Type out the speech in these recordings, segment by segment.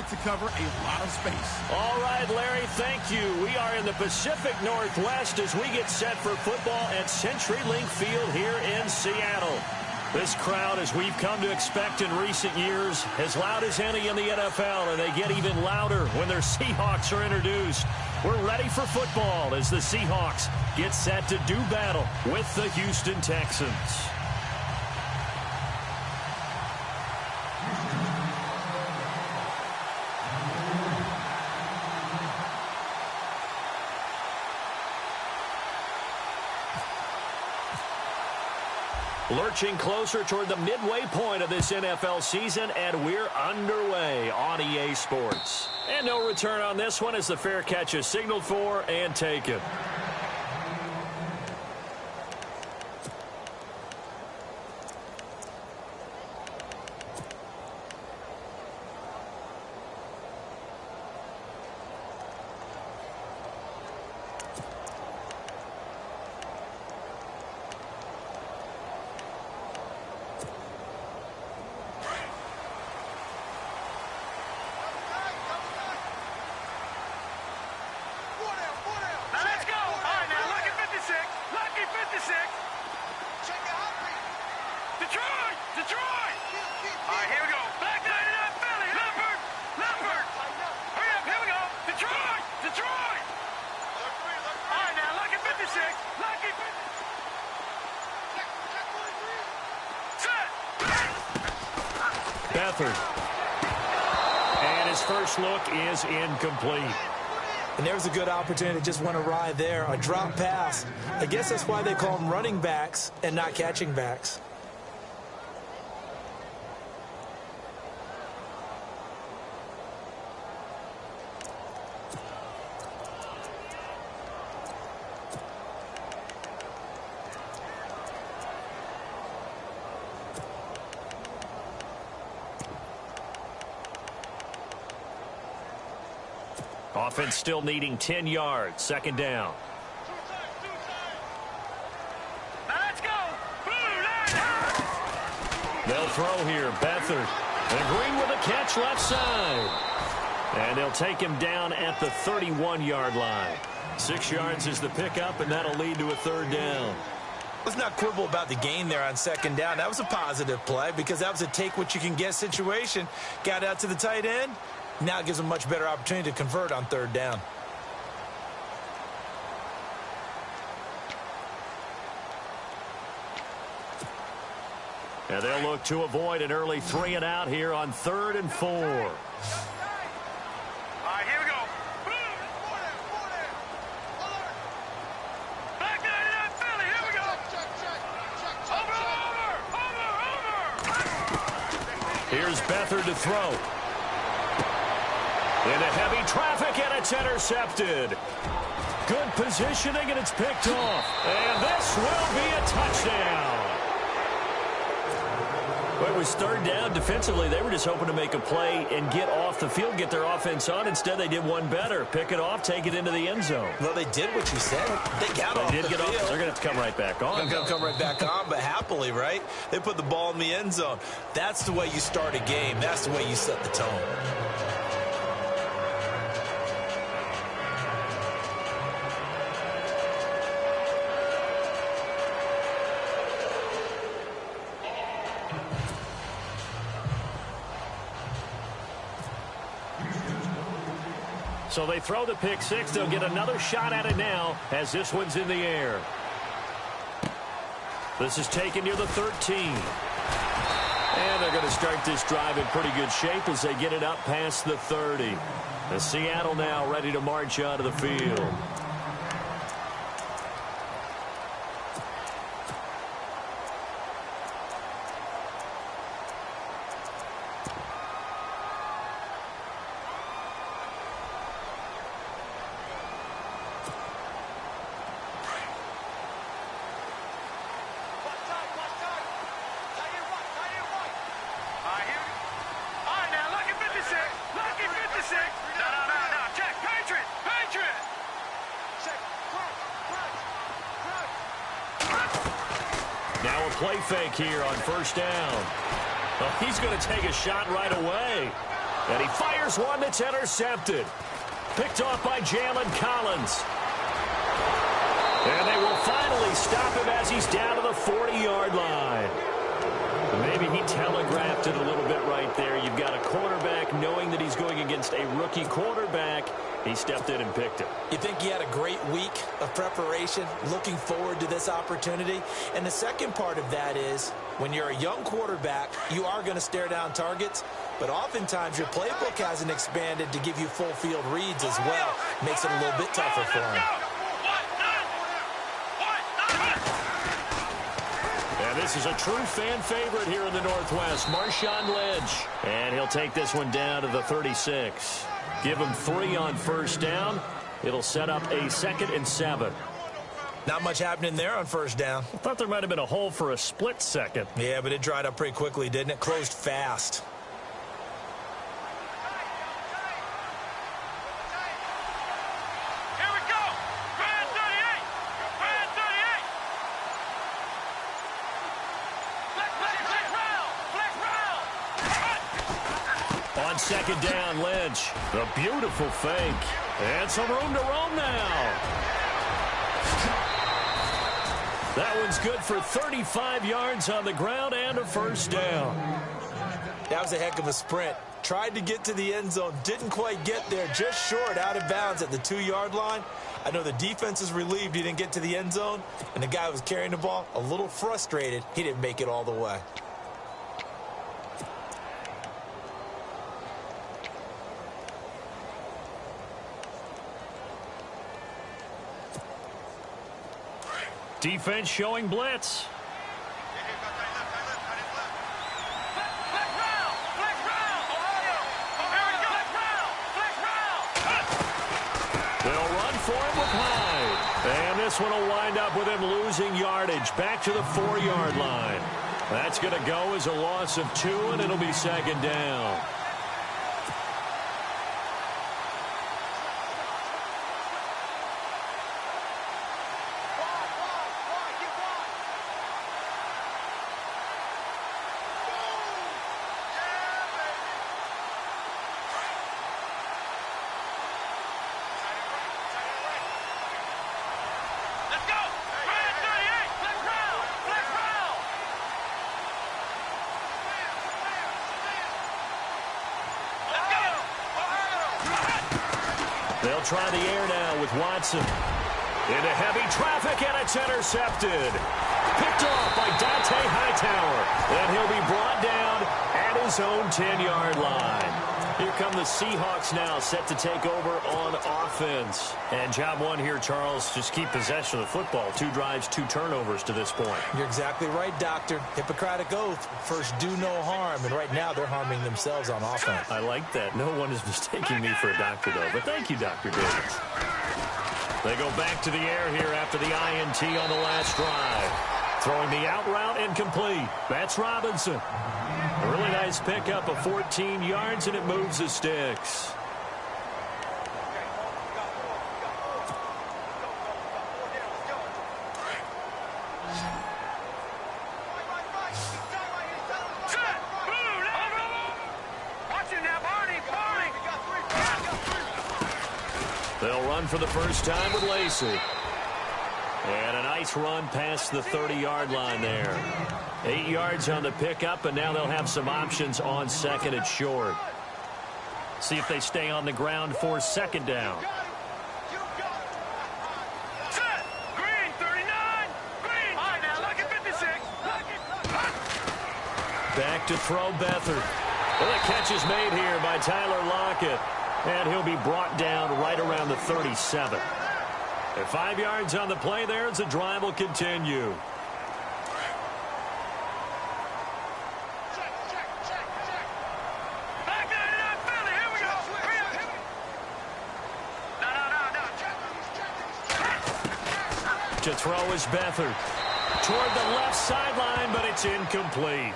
to cover a lot of space. All right, Larry, thank you. We are in the Pacific Northwest as we get set for football at CenturyLink Field here in Seattle. This crowd, as we've come to expect in recent years, as loud as any in the NFL, and they get even louder when their Seahawks are introduced. We're ready for football as the Seahawks get set to do battle with the Houston Texans. Lurching closer toward the midway point of this NFL season, and we're underway on EA Sports. And no return on this one as the fair catch is signaled for and taken. And his first look is incomplete. And there's a good opportunity to just win a ride there, a drop pass. I guess that's why they call them running backs and not catching backs. Offense still needing 10 yards. Second down. Let's go. They'll throw here. Beathard. And Green with a catch left side. And they'll take him down at the 31-yard line. 6 yards is the pickup, and that'll lead to a third down. Let's not quibble about the gain there on second down. That was a positive play because that was a take-what-you-can-get situation. Got out to the tight end. Now it gives them a much better opportunity to convert on third down. And they'll look to avoid an early 3-and-out here on 3rd and 4. All right, here we go. Back there to that Philly. Here we go. Over. Here's Beathard to throw. Into heavy traffic, and it's intercepted. Good positioning, and it's picked off. And this will be a touchdown. Well, it was third down. Defensively, they were just hoping to make a play and get off the field, get their offense on. Instead, they did one better. Pick it off, take it into the end zone. Well, they did what you said. They got off the field. They're going to have to come right back on. They're going to come right back on, but happily, right? They put the ball in the end zone. That's the way you start a game. That's the way you set the tone. So they throw the pick six. They'll get another shot at it now as this one's in the air. This is taken near the 13. And they're going to start this drive in pretty good shape as they get it up past the 30. The Seattle now ready to march onto the field. Play fake here on first down. Well, he's going to take a shot right away. And he fires one that's intercepted. Picked off by Jalen Collins. And they will finally stop him as he's down to the 40-yard line. Maybe he telegraphed it a little bit right there. You've got a quarterback knowing that he's going against a rookie quarterback. He stepped in and picked him. You think he had a great week of preparation, looking forward to this opportunity? And the second part of that is, when you're a young quarterback, you are going to stare down targets, but oftentimes your playbook hasn't expanded to give you full field reads as well. Makes it a little bit tougher for him. And this is a true fan favorite here in the Northwest, Marshawn Lynch. And he'll take this one down to the 36. Give him 3 on first down. It'll set up a 2nd and 7. Not much happening there on first down. I thought there might have been a hole for a split second. Yeah, but it dried up pretty quickly, didn't it? Closed fast. Here we go. Brand 38. Brand 38. Flex round. On second down, Lynch. The beautiful fake. And some room to roam now. That one's good for 35 yards on the ground and a first down. That was a heck of a sprint. Tried to get to the end zone, didn't quite get there, just short, out of bounds at the 2-yard line. I know the defense is relieved he didn't get to the end zone, and the guy who was carrying the ball, a little frustrated, he didn't make it all the way. Defense showing blitz. They'll run for him with Hyde. And this one will wind up with him losing yardage back to the 4-yard line. That's going to go as a loss of 2, and it'll be second down. They'll try the air now with Watson. Into heavy traffic, and it's intercepted. Picked off by Dante Hightower. And he'll be brought down at his own 10-yard line. Here come the Seahawks now, set to take over on offense. And job one here, Charles, just keep possession of the football. 2 drives, 2 turnovers to this point. You're exactly right, Doctor. Hippocratic oath. First, do no harm. And right now, they're harming themselves on offense. I like that. No one is mistaking me for a doctor, though. But thank you, Dr. Davis. They go back to the air here after the INT on the last drive. Throwing the out route incomplete. That's Robinson. A really nice pickup of 14 yards, and it moves the sticks. They'll run for the first time with Lacey. And a nice run past the 30-yard line there. 8 yards on the pickup, and now they'll have some options on second and short. See if they stay on the ground for second down. Green, 39. Green. All right, now look at 56. Back to throw Beathard. Well, the catch is made here by Tyler Lockett. And he'll be brought down right around the 37. And 5 yards on the play there as the drive will continue. To throw is Beathard. Toward the left sideline, but it's incomplete.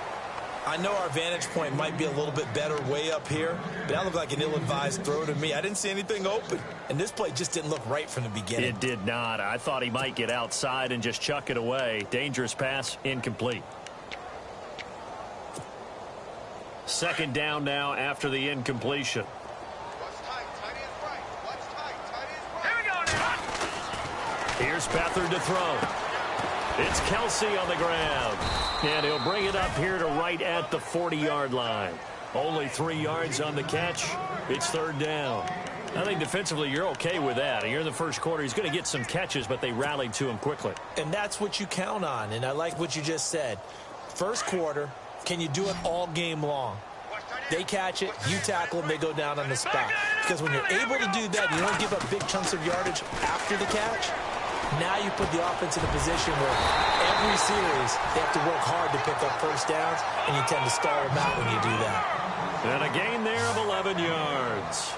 I know our vantage point might be a little bit better way up here, but that looked like an ill-advised throw to me. I didn't see anything open, and this play just didn't look right from the beginning. It did not. I thought he might get outside and just chuck it away. Dangerous pass, incomplete. Second down now after the incompletion. Here we go now. Here's Beathard to throw. It's Kelsey on the ground. And he'll bring it up here to right at the 40-yard line. Only 3 yards on the catch. It's third down. I think defensively you're okay with that. Here in the first quarter, he's going to get some catches, but they rallied to him quickly. And that's what you count on, and I like what you just said. First quarter, can you do it all game long? They catch it, you tackle them, they go down on the spot. Because when you're able to do that, you don't give up big chunks of yardage after the catch. Now you put the offense in a position where every series they have to work hard to pick up first downs, and you tend to stall them out when you do that. And a gain there of 11 yards.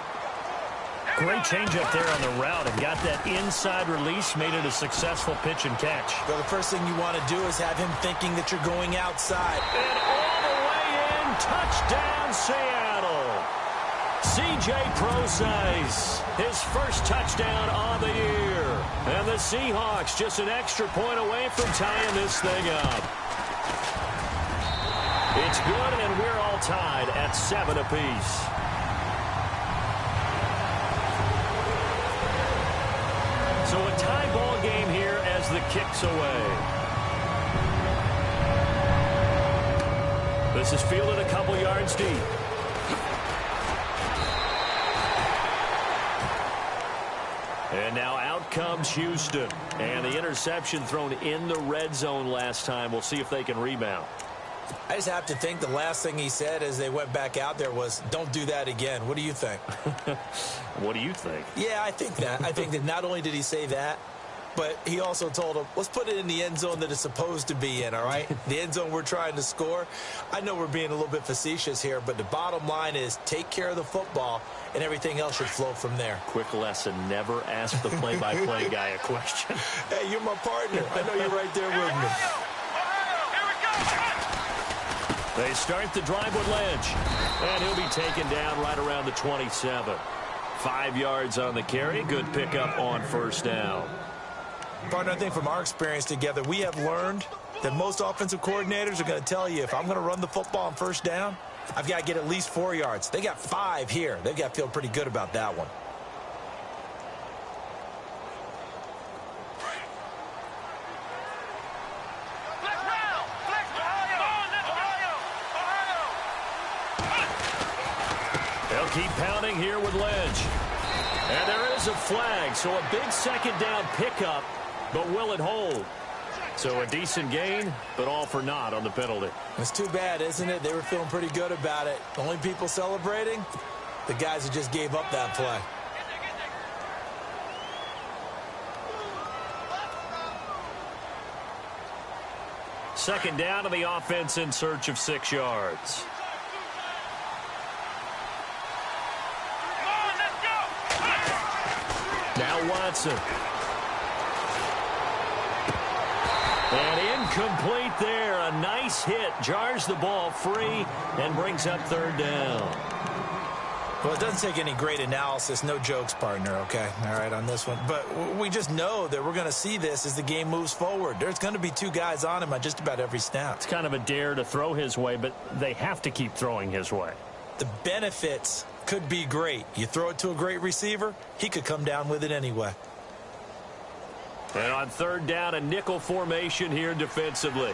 Great changeup there on the route and got that inside release, made it a successful pitch and catch. Well, the first thing you want to do is have him thinking that you're going outside. And all the way in, touchdown Seattle. C.J. Procise, his first touchdown on the year. And the Seahawks just an extra point away from tying this thing up. It's good, and we're all tied at 7 apiece. So a tie ball game here as the kick's away. This is fielded a couple yards deep. And now out comes Houston. And the interception thrown in the red zone last time. We'll see if they can rebound. I just have to think the last thing he said as they went back out there was, don't do that again. What do you think? What do you think? Yeah, I think that. I think that not only did he say that, but he also told him, let's put it in the end zone that it's supposed to be in, all right? The end zone we're trying to score. I know we're being a little bit facetious here, but the bottom line is take care of the football, and everything else should flow from there. Quick lesson, never ask the play-by-play guy a question. Hey, you're my partner. I know you're right there with me. They start the drive with Lynch, and he'll be taken down right around the 27. 5 yards on the carry. Good pickup on first down. Partner, I think from our experience together, we have learned that most offensive coordinators are going to tell you, if I'm going to run the football on first down, I've got to get at least 4 yards. They got 5 here. They've got to feel pretty good about that one. They'll keep pounding here with Lynch. And there is a flag, so a big second down pickup, but will it hold? So a decent gain, but all for naught on the penalty. It's too bad, isn't it? They were feeling pretty good about it. The only people celebrating, the guys who just gave up that play. Second down to the offense in search of 6 yards. Now Watson. And incomplete there. A nice hit. Jars the ball free and brings up third down. Well, it doesn't take any great analysis. No jokes, partner, okay? All right, on this one. But we just know that we're going to see this as the game moves forward. There's going to be 2 guys on him on just about every snap. It's kind of a dare to throw his way, but they have to keep throwing his way. The benefits could be great. You throw it to a great receiver, he could come down with it anyway. And on third down, a nickel formation here defensively.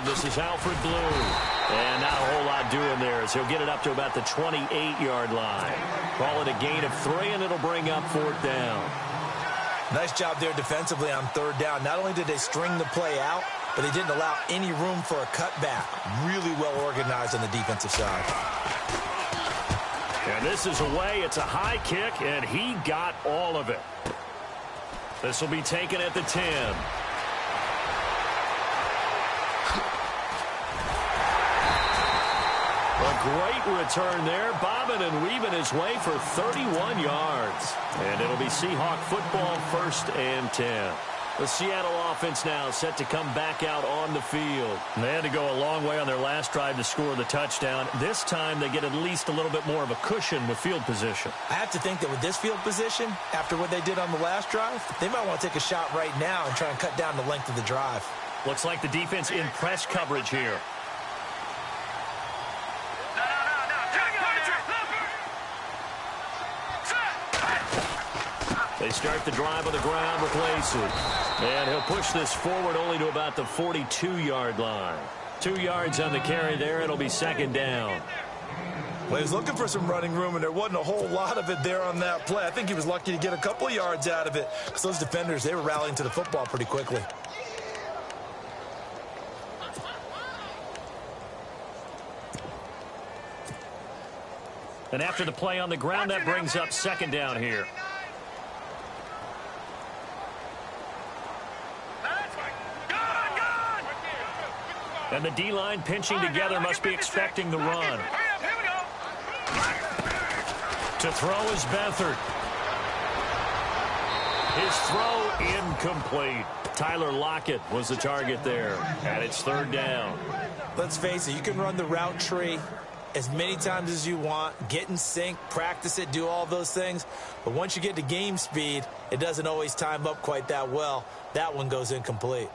This is Alfred Blue. And not a whole lot doing there as he'll get it up to about the 28-yard line. Call it a gain of 3, and it'll bring up fourth down. Nice job there defensively on third down. Not only did they string the play out, but they didn't allow any room for a cutback. Really well organized on the defensive side. And this is away. It's a high kick, and he got all of it. This will be taken at the 10. A great return there, bobbing and weaving his way for 31 yards. And it'll be Seahawk football, 1st and 10. The Seattle offense now set to come back out on the field. And they had to go a long way on their last drive to score the touchdown. This time they get at least a little bit more of a cushion with field position. I have to think that with this field position, after what they did on the last drive, they might want to take a shot right now and try and cut down the length of the drive. Looks like the defense in press coverage here. They start the drive on the ground with Lacey. And he'll push this forward only to about the 42-yard line. 2 yards on the carry there. It'll be second down. Well, he was looking for some running room, and there wasn't a whole lot of it there on that play. I think he was lucky to get a couple of yards out of it because those defenders, they were rallying to the football pretty quickly. And after the play on the ground, that brings up second down here. And the D-line pinching together must be expecting the run. To throw is Beathard. His throw incomplete. Tyler Lockett was the target there. And it's third down. Let's face it, you can run the route tree as many times as you want, get in sync, practice it, do all those things. But once you get to game speed, it doesn't always time up quite that well. That one goes incomplete.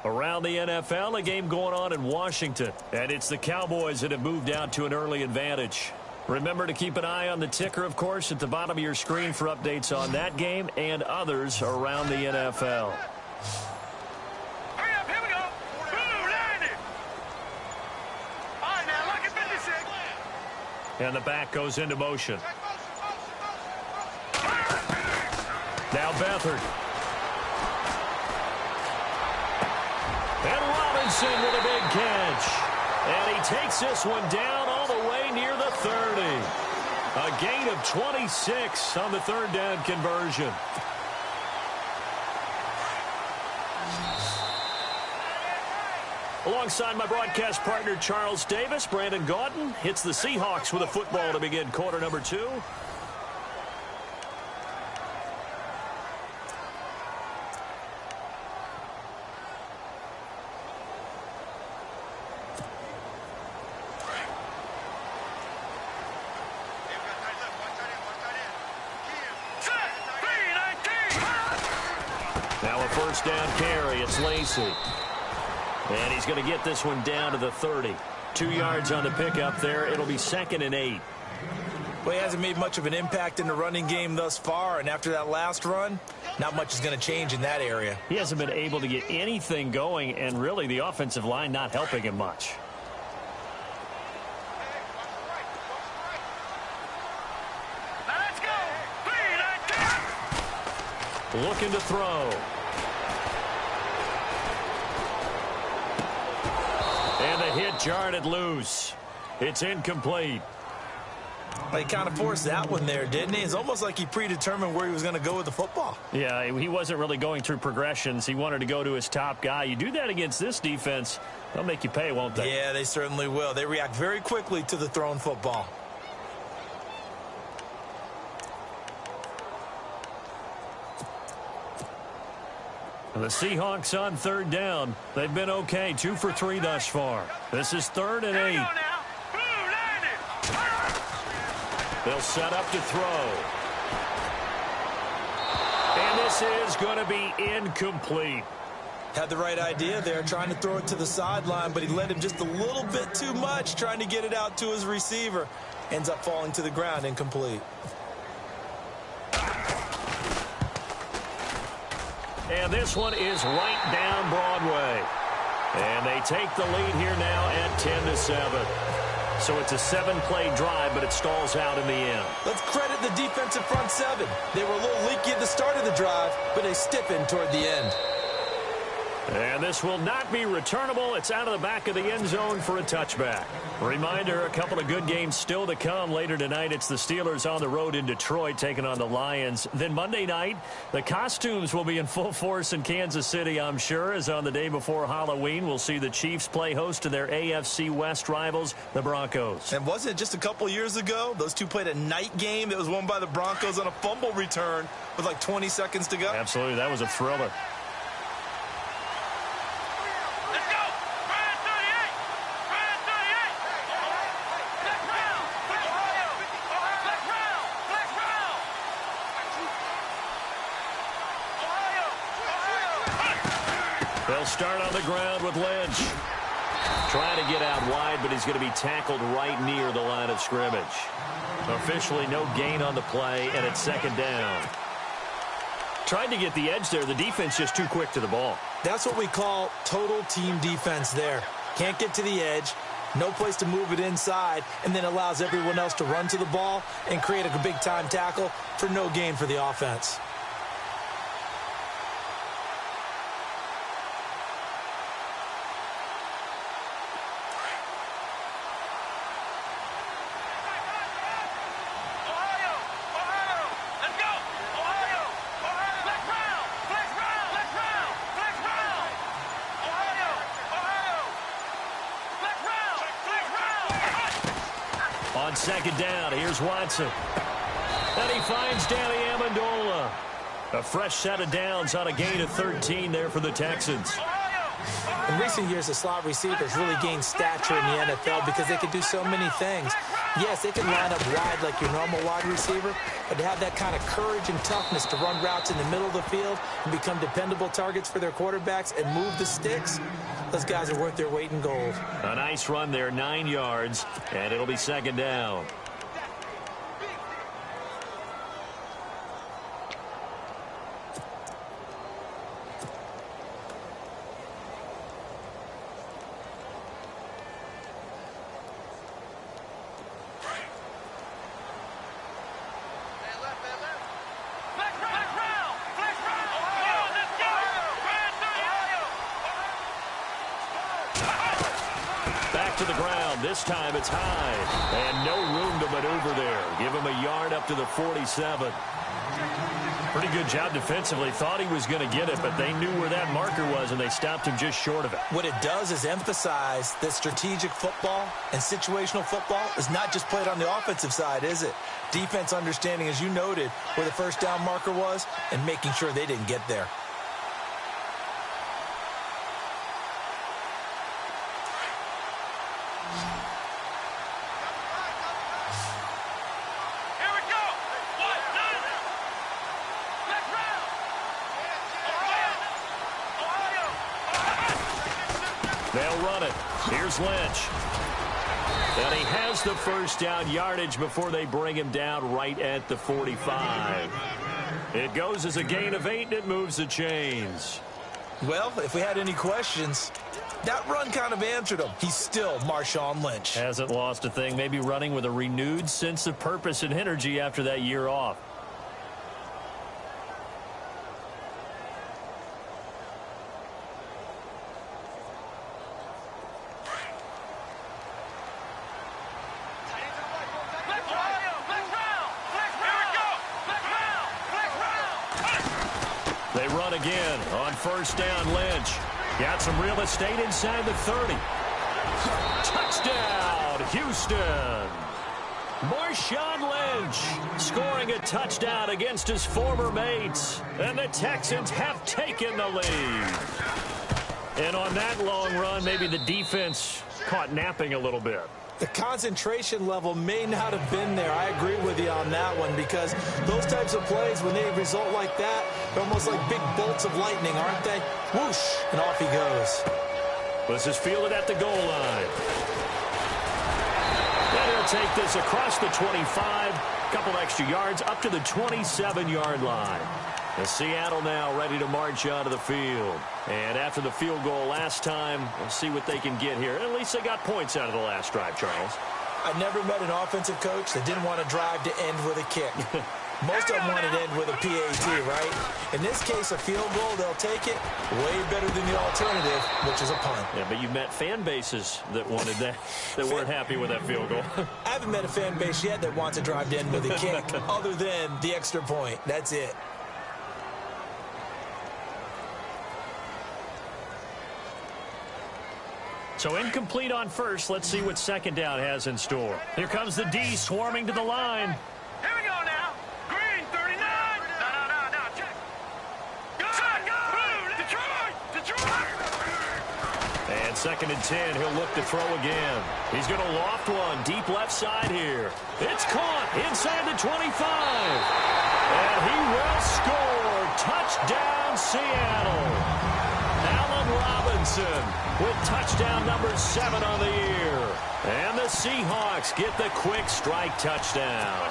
Around the NFL, a game going on in Washington. And it's the Cowboys that have moved out to an early advantage. Remember to keep an eye on the ticker, of course, at the bottom of your screen for updates on that game and others around the NFL. Hurry up, here we go. Boom, landed. All right, now, look at 56. And the back goes into motion. Now Beathard. And Robinson with a big catch. And he takes this one down all the way near the 30. A gain of 26 on the third down conversion. Alongside my broadcast partner Charles Davis, Brandon Gaudin hits the Seahawks with a football to begin quarter number 2. Now a first down carry. It's Lacey. And he's going to get this one down to the 30. 2 yards on the pickup there. It'll be second and 8. Well, he hasn't made much of an impact in the running game thus far, and after that last run, not much is going to change in that area. He hasn't been able to get anything going, and really the offensive line not helping him much. Now let's go. 3, 9, 10. Looking to throw. And the hit jarred it loose. It's incomplete. Well, he kind of forced that one there, didn't he? It's almost like he predetermined where he was going to go with the football. Yeah, he wasn't really going through progressions. He wanted to go to his top guy. You do that against this defense, they'll make you pay, won't they? Yeah, they certainly will. They react very quickly to the thrown football. The Seahawks on third down. They've been okay, 2 for 3 thus far. This is third and 8. They'll set up to throw. And this is going to be incomplete. Had the right idea there, trying to throw it to the sideline, but he led him just a little bit too much, trying to get it out to his receiver. Ends up falling to the ground, incomplete. And this one is right down Broadway. And they take the lead here now at 10-7. So it's a 7-play drive, but it stalls out in the end. Let's credit the defensive front 7. They were a little leaky at the start of the drive, but they stiffened toward the end. And this will not be returnable. It's out of the back of the end zone for a touchback. Reminder, a couple of good games still to come. Later tonight, it's the Steelers on the road in Detroit taking on the Lions. Then Monday night, the costumes will be in full force in Kansas City, I'm sure, as on the day before Halloween, we'll see the Chiefs play host to their AFC West rivals, the Broncos. And wasn't it just a couple years ago, those two played a night game that was won by the Broncos on a fumble return with like 20 seconds to go? Absolutely, that was a thriller. They'll start on the ground with Lynch. Trying to get out wide, but he's going to be tackled right near the line of scrimmage. Officially no gain on the play, and it's second down. Tried to get the edge there. The defense just too quick to the ball. That's what we call total team defense there. Can't get to the edge, no place to move it inside, and then allows everyone else to run to the ball and create a big-time tackle for no gain for the offense. On second down, here's Watson. And he finds Danny Amendola. A fresh set of downs on a gain of 13 there for the Texans. In recent years, the slot receivers really gained stature in the NFL because they can do so many things. Yes, they can line up wide like your normal wide receiver, but to have that kind of courage and toughness to run routes in the middle of the field and become dependable targets for their quarterbacks and move the sticks, those guys are worth their weight in gold. A nice run there, 9 yards, and it'll be second down. To the ground. This time it's high. And no room to maneuver there. Give him a yard up to the 47. Pretty good job defensively. Thought he was going to get it, but they knew where that marker was, and they stopped him just short of it. What it does is emphasize that strategic football and situational football is not just played on the offensive side, is it? Defense understanding, as you noted, where the first down marker was and making sure they didn't get there. They'll run it. Here's Lynch. And he has the first down yardage before they bring him down right at the 45. It goes as a gain of 8, and it moves the chains. Well, if we had any questions, that run kind of answered him. He's still Marshawn Lynch. Hasn't lost a thing. Maybe running with a renewed sense of purpose and energy after that year off. They run again on first down. Lynch got some real estate inside the 30. Touchdown, Houston. Marshawn Lynch scoring a touchdown against his former mates. And the Texans have taken the lead. And on that long run, maybe the defense caught napping a little bit. The concentration level may not have been there. I agree with you on that one because those types of plays, when they result like that, they're almost like big bolts of lightning, aren't they? Whoosh, and off he goes. This is fielded at the goal line. And he'll take this across the 25, a couple extra yards, up to the 27-yard line. And Seattle now ready to march onto the field. And after the field goal last time, we'll see what they can get here. At least they got points out of the last drive, Charles. I never met an offensive coach that didn't want to drive to end with a kick. Most of them want to end with a PAT, right? In this case, a field goal, they'll take it way better than the alternative, which is a punt. Yeah, but you met fan bases that wanted that, that weren't happy with that field goal. I haven't met a fan base yet that wants to drive to end with a kick other than the extra point. That's it. So incomplete on first. Let's see what second down has in store. Here comes the D swarming to the line. Here we go now. Green, 39. No. Check. Go. Detroit. And second and 10. He'll look to throw again. He's going to loft one deep left side here. It's caught inside the 25. And he will score. Touchdown, Seattle. Allen Robinson with touchdown number 7 on the year. And the Seahawks get the quick strike touchdown.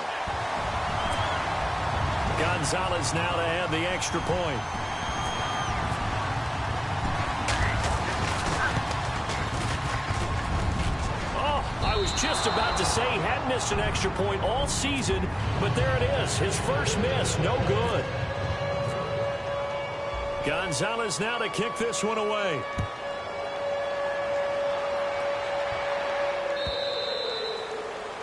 Gonzalez now to have the extra point. I was just about to say he hadn't missed an extra point all season, but there it is. His first miss, no good. Gonzalez now to kick this one away.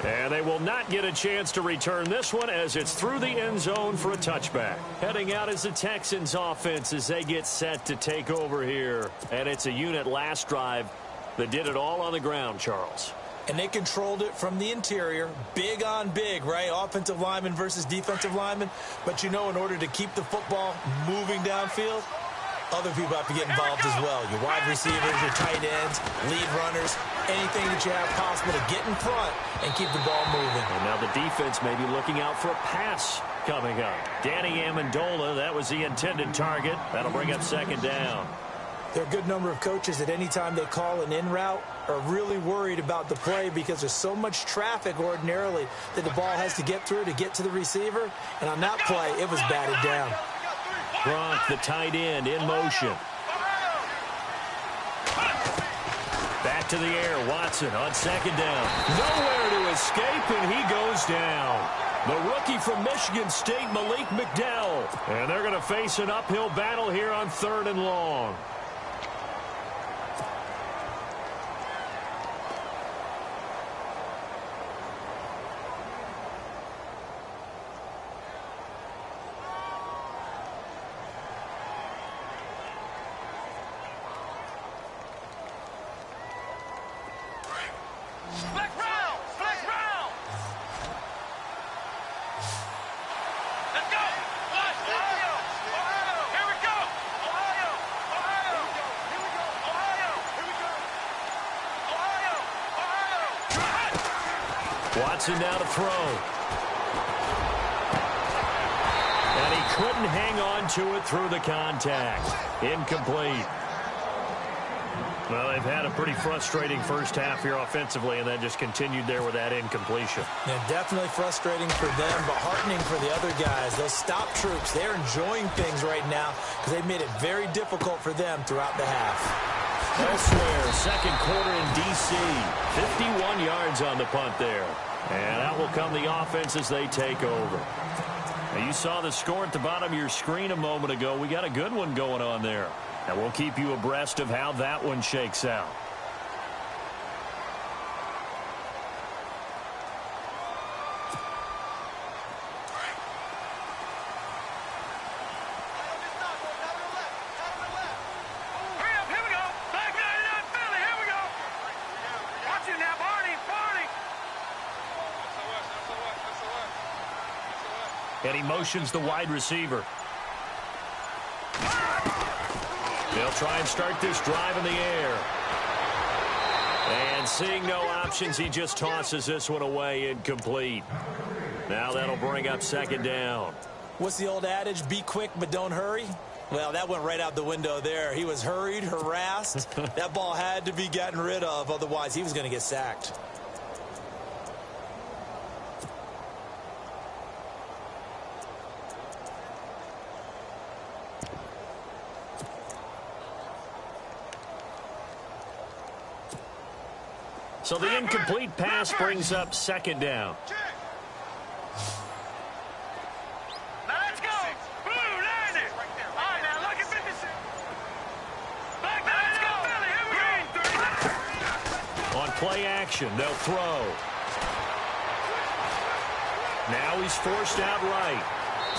And they will not get a chance to return this one as it's through the end zone for a touchback. Heading out is the Texans offense as they get set to take over here. And it's a unit last drive that did it all on the ground, Charles. And they controlled it from the interior, big on big, right? Offensive lineman versus defensive lineman. But, you know, in order to keep the football moving downfield, other people have to get involved as well. Your wide receivers, your tight ends, lead runners, anything that you have possible to get in front and keep the ball moving. And now the defense may be looking out for a pass coming up. Danny Amendola, that was the intended target. That'll bring up second down. There are a good number of coaches that any time they call an in route are really worried about the play because there's so much traffic ordinarily that the ball has to get through to get to the receiver. And on that play, it was batted down. Gronk, the tight end, in motion. Back to the air, Watson on second down. Nowhere to escape, and he goes down. The rookie from Michigan State, Malik McDowell. And they're going to face an uphill battle here on 3rd and long. Watson now to throw. And he couldn't hang on to it through the contact. Incomplete. Well, they've had a pretty frustrating first half here offensively, and that just continued there with that incompletion. Yeah, definitely frustrating for them, but heartening for the other guys. Those stop troops, they're enjoying things right now because they've made it very difficult for them throughout the half. Elsewhere, second quarter in D.C. 51 yards on the punt there. And out will come the offense as they take over. Now, you saw the score at the bottom of your screen a moment ago. We got a good one going on there. And we'll keep you abreast of how that one shakes out. And he motions the wide receiver. They'll try and start this drive in the air. And seeing no options, he just tosses this one away, incomplete. Now that'll bring up second down. What's the old adage? Be quick, but don't hurry. Well, that went right out the window there. He was hurried, harassed. That ball had to be gotten rid of, otherwise he was going to get sacked. So the incomplete pass brings up second down. Now let's go. Blue, land it. All right, now look at 56. Back now, let's go. Here we go. On play action, they'll throw. Now he's forced out right.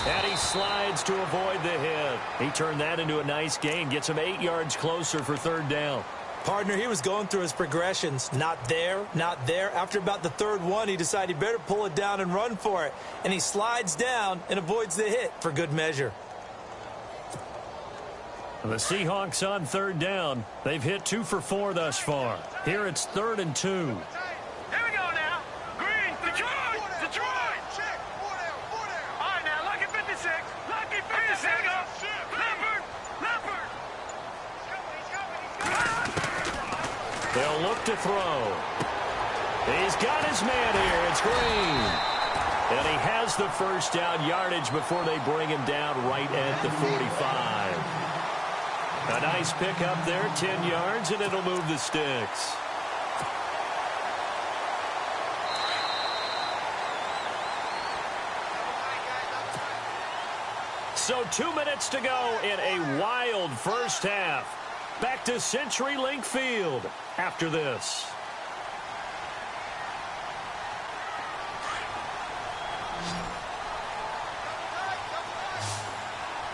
And he slides to avoid the hit. He turned that into a nice gain. Gets him 8 yards closer for third down. Partner, he was going through his progressions. Not there, not there. After about the third one, he decided he better pull it down and run for it. And he slides down and avoids the hit for good measure. The Seahawks on third down. They've hit 2 for 4 thus far. Here it's 3rd and 2. Here we go now. Green, Detroit, Detroit. Check, 4 down, 4 down. All right, now look at 56. Lucky 56. Leopard, Leopard. They'll look to throw. He's got his man here. It's Green. And he has the first down yardage before they bring him down right at the 45. A nice pick up there, 10 yards, and it'll move the sticks. So 2 minutes to go in a wild first half. Back to CenturyLink Field after this.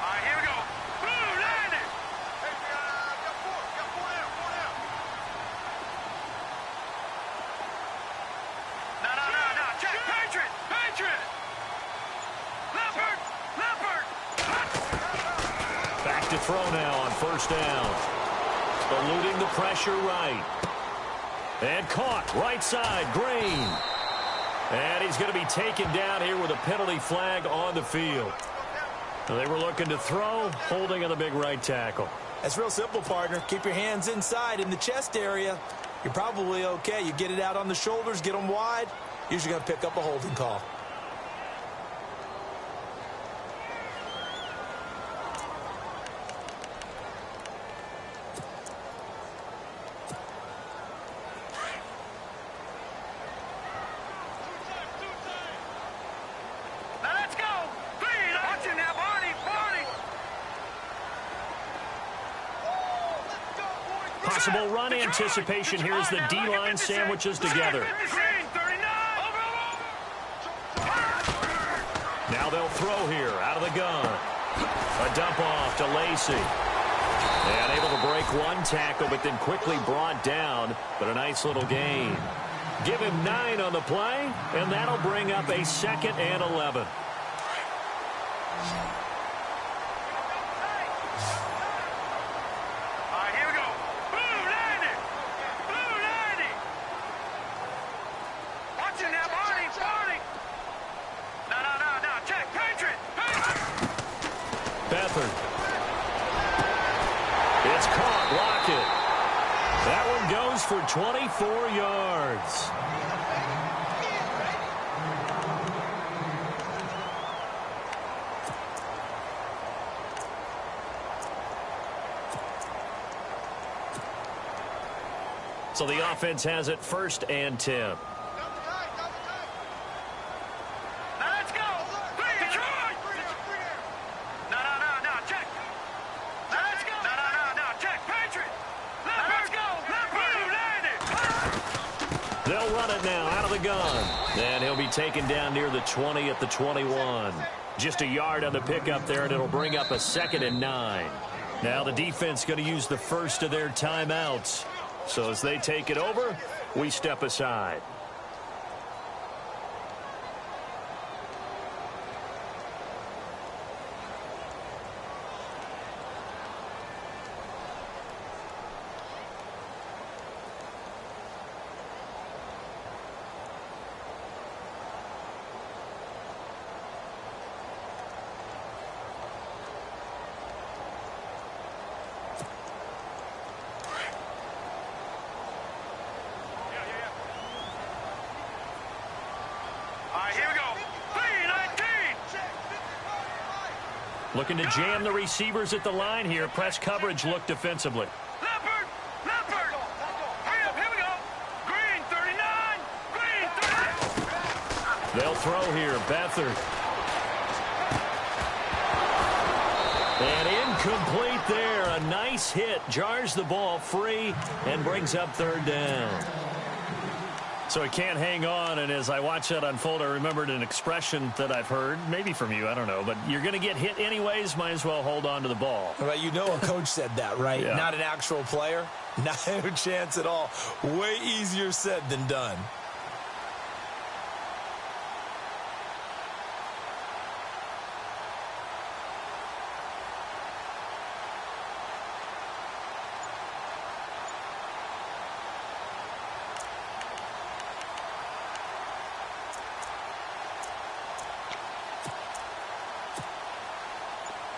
All right, here we go. Boom, landed. Hey, got four down. No. Check. Patriot. Leopard. Back to throw now on first down. Eluding the pressure right. And caught right side, Green. And he's going to be taken down here with a penalty flag on the field. They were looking to throw, holding on the big right tackle. That's real simple, partner. Keep your hands inside in the chest area. You're probably okay. You get it out on the shoulders, get them wide. Usually going to pick up a holding call. Possible run anticipation here as the D-line sandwiches together. Now they'll throw here out of the gun. A dump off to Lacey. And able to break one tackle, but then quickly brought down. But a nice little gain. Give him 9 on the play, and that'll bring up a 2nd and 11. It's caught. Block it. That one goes for 24 yards. So the offense has it 1st and 10. They'll run it now out of the gun. And he'll be taken down near the 20 at the 21. Just a yard on the pickup there, and it'll bring up a 2nd and 9. Now the defense going to use the first of their timeouts. So as they take it over, we step aside. Looking to jam the receivers at the line here. Press coverage look defensively. Leopard! Hurry up, here we go! Green, 39! Green, 39! They'll throw here. Beathard. And incomplete there. A nice hit. Jars the ball free and brings up 3rd down. So he can't hang on, and as I watch that unfold, I remembered an expression that I've heard, maybe from you, I don't know, but you're going to get hit anyways, might as well hold on to the ball. Well, you know a coach said that, right? Yeah. Not an actual player. Not a chance at all. Way easier said than done.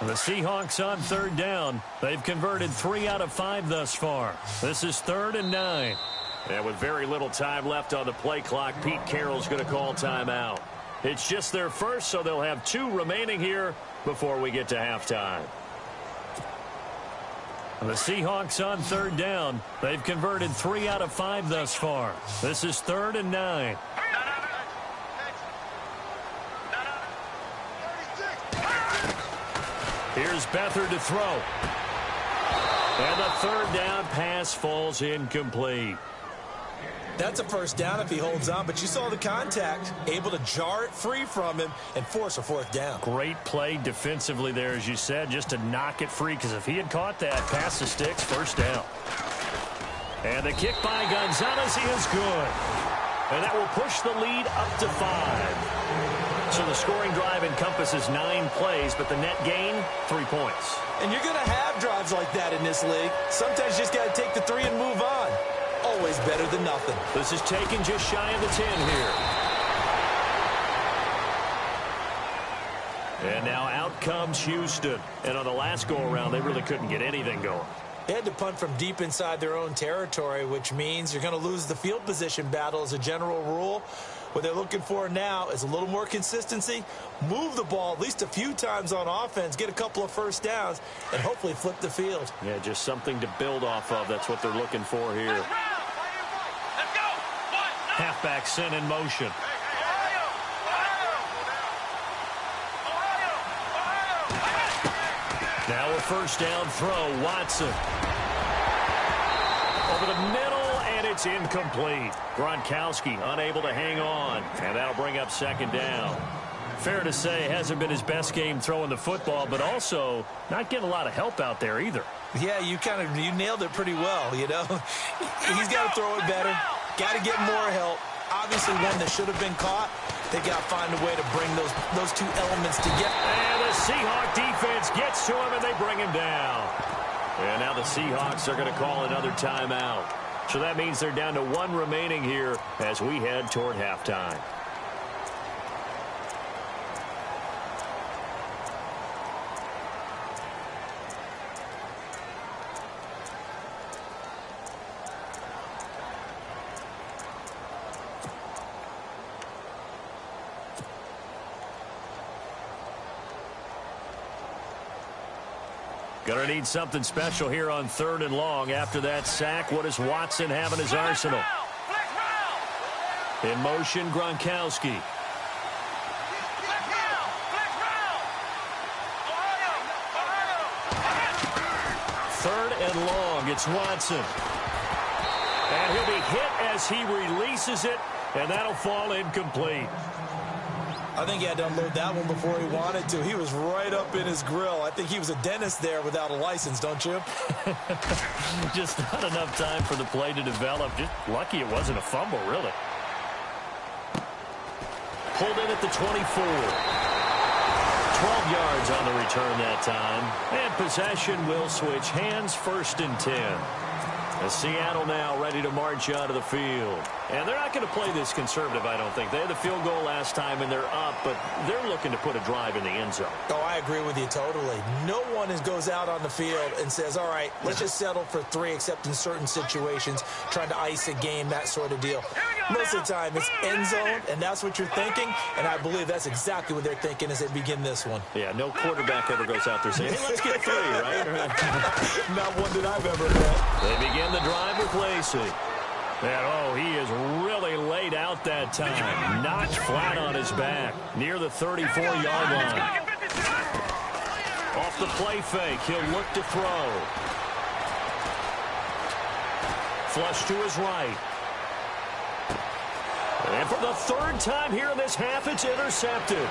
The Seahawks on 3rd down. They've converted 3 out of 5 thus far. This is 3rd and 9. And with very little time left on the play clock, Pete Carroll's going to call timeout. It's just their first, so they'll have 2 remaining here before we get to halftime. The Seahawks on 3rd down. They've converted 3 out of 5 thus far. This is 3rd and 9. Here's Beathard to throw. And the 3rd down pass falls incomplete. That's a first down if he holds on, but you saw the contact, able to jar it free from him and force a 4th down. Great play defensively there, as you said, just to knock it free, because if he had caught that, pass the sticks, 1st down. And the kick by Gonzalez is good. And that will push the lead up to 5. So the scoring drive encompasses 9 plays, but the net gain, 3 points. And you're going to have drives like that in this league. Sometimes you just got to take the 3 and move on. Always better than nothing. This is taken just shy of the 10 here. And now out comes Houston. And on the last go-around, they really couldn't get anything going. They had to punt from deep inside their own territory, which means you're going to lose the field position battle as a general rule. What they're looking for now is a little more consistency, move the ball at least a few times on offense, get a couple of first downs, and hopefully flip the field. Yeah, just something to build off of. That's what they're looking for here. Let's go. Halfback sent in motion. Now a 1st down throw, Watson. Over the middle, and it's incomplete. Gronkowski unable to hang on, and that'll bring up 2nd down. Fair to say, hasn't been his best game throwing the football, but also not getting a lot of help out there either. Yeah, you nailed it pretty well, you know. He's got to throw it better, got to get more help. Obviously, one that should have been caught. They got to find a way to bring those 2 elements together. And the Seahawk defense gets to him, and they bring him down. And now the Seahawks are going to call another timeout. So that means they're down to 1 remaining here as we head toward halftime. Gonna need something special here on 3rd and long. After that sack, what does Watson have in his arsenal? In motion, Gronkowski. 3rd and long, it's Watson. And he'll be hit as he releases it, and that'll fall incomplete. I think he had to unload that one before he wanted to. He was right up in his grill. I think he was a dentist there without a license, don't you? Just not enough time for the play to develop. Just lucky it wasn't a fumble, really. Pulled in at the 24. 12 yards on the return that time. And possession will switch hands, 1st and 10. As Seattle now ready to march out of the field. And they're not going to play this conservative, I don't think. They had the field goal last time, and they're up, but they're looking to put a drive in the end zone. Oh, I agree with you totally. No one goes out on the field and says, all right, let's just settle for 3, except in certain situations, trying to ice a game, that sort of deal. Most of the time, it's end zone, and that's what you're thinking, and I believe that's exactly what they're thinking as they begin this one. Yeah, no quarterback ever goes out there saying, hey, let's get 3, right? Not one that I've ever met. They begin the drive with Lacey. And, he is really laid out that time. Knocked flat on his back near the 34-yard line. Off the play fake, he'll look to throw. Flush to his right. And for the 3rd time here in this half, it's intercepted.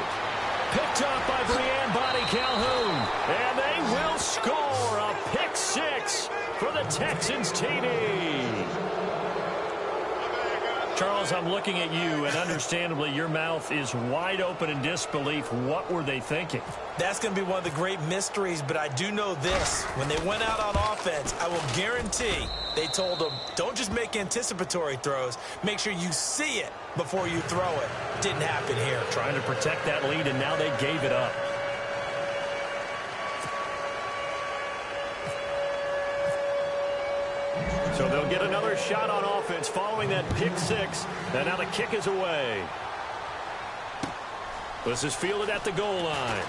Picked up by Brianne Bonnie Calhoun. And they will score a pick 6 for the Texans TD. Charles, I'm looking at you, and understandably, your mouth is wide open in disbelief. What were they thinking? That's going to be one of the great mysteries, but I do know this. When they went out on offense, I will guarantee they told them, don't just make anticipatory throws. Make sure you see it before you throw it. Didn't happen here. Trying to protect that lead, and now they gave it up. So they'll get another shot on offense following that pick six. And now the kick is away. This is fielded at the goal line.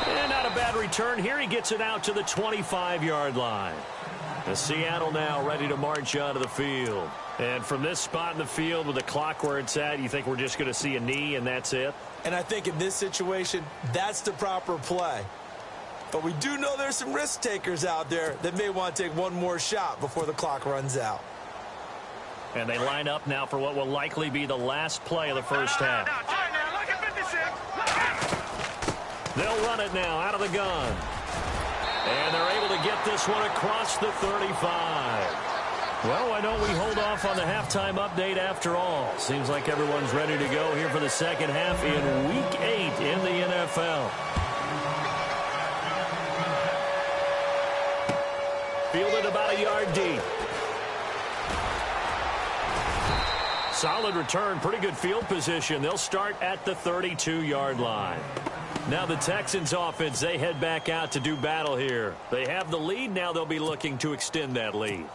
And not a bad return here. He gets it out to the 25-yard line. And Seattle now ready to march onto the field. And from this spot in the field with the clock where it's at, you think we're just going to see a knee and that's it? And I think in this situation, that's the proper play. But we do know there's some risk takers out there that may want to take one more shot before the clock runs out. And they line up now for what will likely be the last play of the first half. They'll run it now out of the gun. And they're able to get this one across the 35. Well, why don't we hold off on the halftime update after all? Seems like everyone's ready to go here for the second half in Week 8 in the NFL. Fielded about a yard deep. Solid return, pretty good field position. They'll start at the 32-yard line. Now the Texans offense, they head back out to do battle here. They have the lead. Now they'll be looking to extend that lead.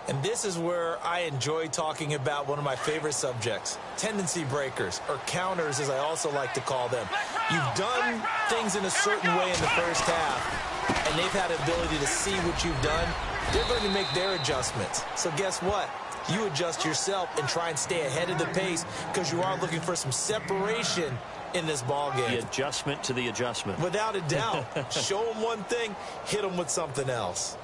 And this is where I enjoy talking about one of my favorite subjects, tendency breakers, or counters as I also like to call them. You've done things in a certain way in the first half, and they've had the ability to see what you've done. They're going to make their adjustments. So guess what? You adjust yourself and try and stay ahead of the pace because you are looking for some separation in this ball game. The adjustment to the adjustment. Without a doubt. Show them one thing, hit them with something else.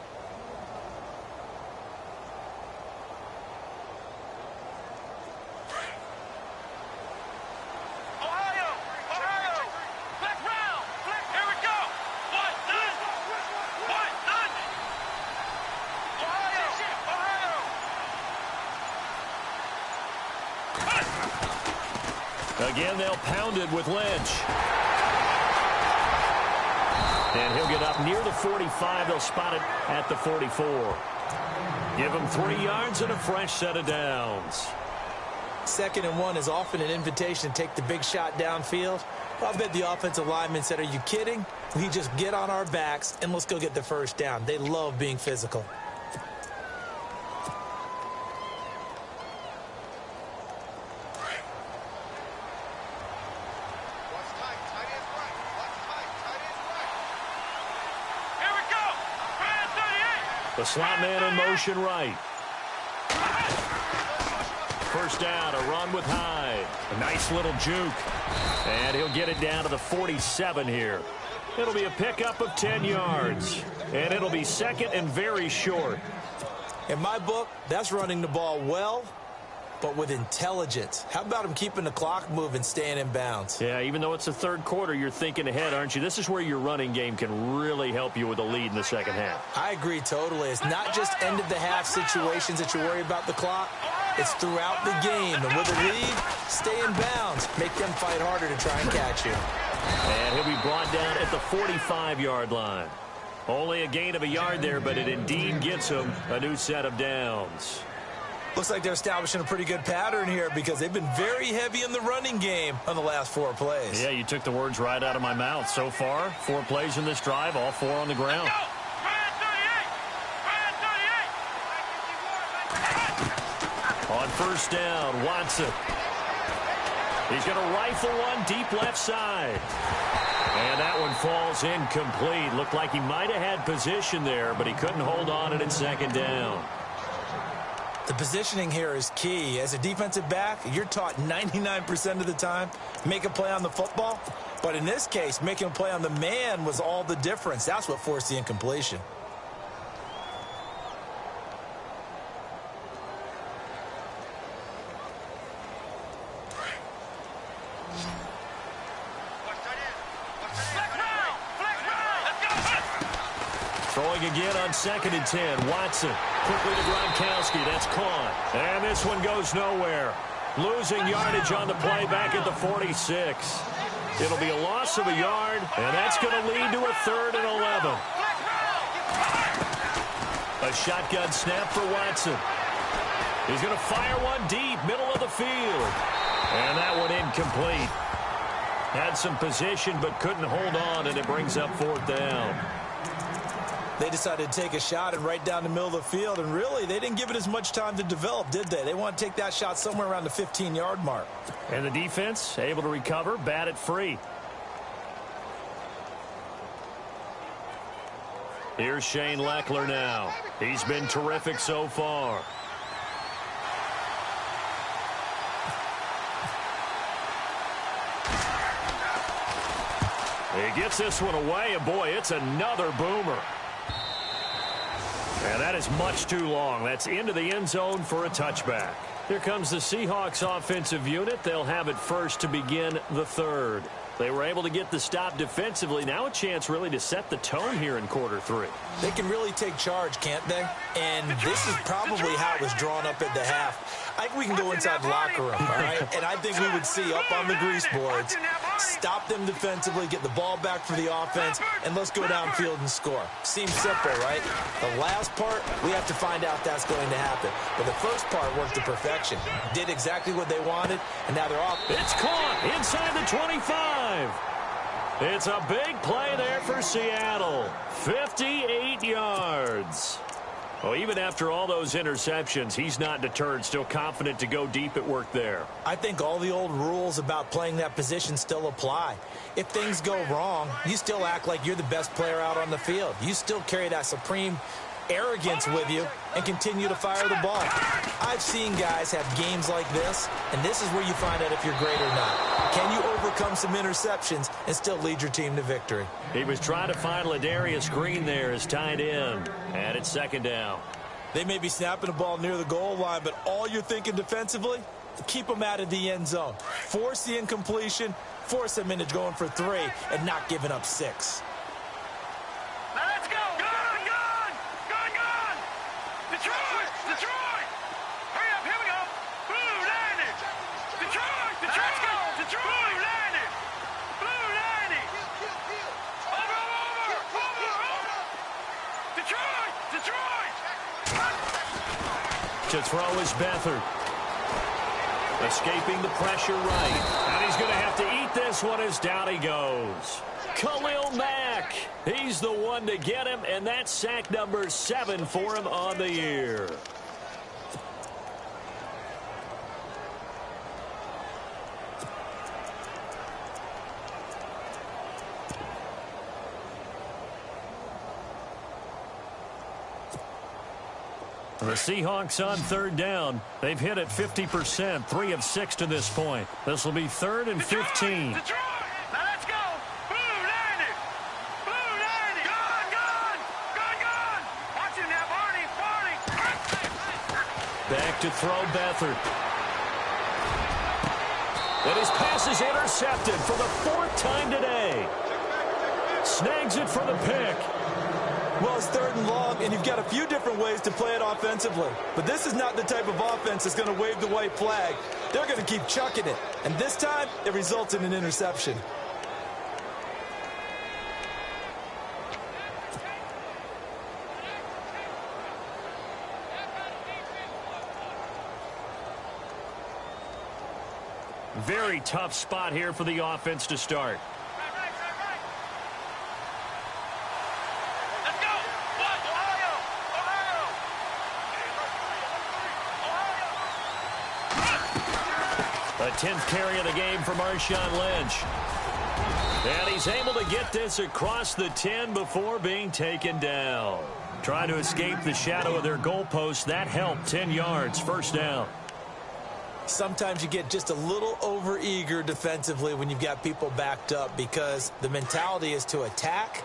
Again, they'll pound it with Lynch. And he'll get up near the 45. They'll spot it at the 44. Give him 3 yards and a fresh set of downs. 2nd and 1 is often an invitation to take the big shot downfield. I bet the offensive lineman said, are you kidding? We just get on our backs and let's go get the first down. They love being physical. The slot man in motion right. First down, a run with Hyde. A nice little juke. And he'll get it down to the 47 here. It'll be a pickup of 10 yards. And it'll be 2nd and very short. In my book, that's running the ball well, but with intelligence. How about him keeping the clock moving, staying in bounds? Yeah, even though it's the 3rd quarter, you're thinking ahead, aren't you? This is where your running game can really help you with a lead in the second half. I agree totally. It's not just end-of-the-half situations that you worry about the clock. It's throughout the game. And with a lead, stay in bounds. Make them fight harder to try and catch you. And he'll be brought down at the 45-yard line. Only a gain of a yard there, but it indeed gets him a new set of downs. Looks like they're establishing a pretty good pattern here because they've been very heavy in the running game on the last 4 plays. Yeah, you took the words right out of my mouth. So far, 4 plays in this drive, all 4 on the ground. On first down, Watson. He's going to rifle one deep left side. And that one falls incomplete. Looked like he might have had position there, but he couldn't hold on it in 2nd down. The positioning here is key. As a defensive back, you're taught 99% of the time, make a play on the football. But in this case, making a play on the man was all the difference. That's what forced the incompletion. Throwing again on 2nd and 10. Watson quickly to Gronkowski. That's caught. And this one goes nowhere. Losing yardage on the play back at the 46. It'll be a loss of a yard, and that's going to lead to a 3rd and 11. A shotgun snap for Watson. He's going to fire one deep, middle of the field. And that one incomplete. Had some position but couldn't hold on, and it brings up 4th down. They decided to take a shot and right down the middle of the field, and really, they didn't give it as much time to develop, did they? They want to take that shot somewhere around the 15-yard mark. And the defense able to recover, bat it free. Here's Shane Leckler now. He's been terrific so far. He gets this one away, and boy, it's another boomer. And that is much too long. That's into the end zone for a touchback. Here comes the Seahawks offensive unit. They'll have it first to begin the third. They were able to get the stop defensively. Now a chance really to set the tone here in quarter three. They can really take charge, can't they? And this is probably how it was drawn up at the half. I think we can go inside the locker room, all right? And I think we would see up on the grease boards, stop them defensively, get the ball back for the offense, and let's go downfield and score. Seems simple, right? The last part, we have to find out that's going to happen. But the first part worked to perfection. Did exactly what they wanted, and now they're off. It's caught inside the 25. It's a big play there for Seattle. 58 yards. Well, even after all those interceptions, he's not deterred, still confident to go deep at work there. I think all the old rules about playing that position still apply. If things go wrong, you still act like you're the best player out on the field. You still carry that supreme arrogance with you and continue to fire the ball. I've seen guys have games like this, and this is where you find out if you're great or not. Can you overcome some interceptions and still lead your team to victory? He was trying to find Ladarius Green there as tight end, and it's second down. They may be snapping the ball near the goal line, but all you're thinking defensively, keep them out of the end zone. Force the incompletion, force them into going for 3, and not giving up 6. Let's go! Gun! Gun! Gun! Gun! Detroit! Detroit! Hurry up, here we go! Blue landed! Detroit! Detroit! Let's go! Detroit! Blue landed! Blue landed! Over! Detroit! Detroit! To throw is Beathard. Escaping the pressure right. And he's going to have to eat this one as down he goes. Khalil Mack. He's the one to get him, and that's sack number 7 for him on the year. The Seahawks on third down. They've hit it 50%, 3 of 6 to this point. This will be 3rd and 15. Detroit! Now let's go! Blue landed! Blue landed! Gun! Gun! Gun! Gun! Watch him now, Barney! Barney! Back to throw Beathard. And his pass is intercepted for the 4th time today. Snags it for the pick. Well, it's 3rd and long, and you've got a few different ways to play it offensively. But this is not the type of offense that's going to wave the white flag. They're going to keep chucking it. And this time, it results in an interception. Very tough spot here for the offense to start. The 10th carry of the game for Marshawn Lynch. And he's able to get this across the 10 before being taken down. Trying to escape the shadow of their goalpost. That helped. 10 yards, first down. Sometimes you get just a little over-eager defensively when you've got people backed up because the mentality is to attack,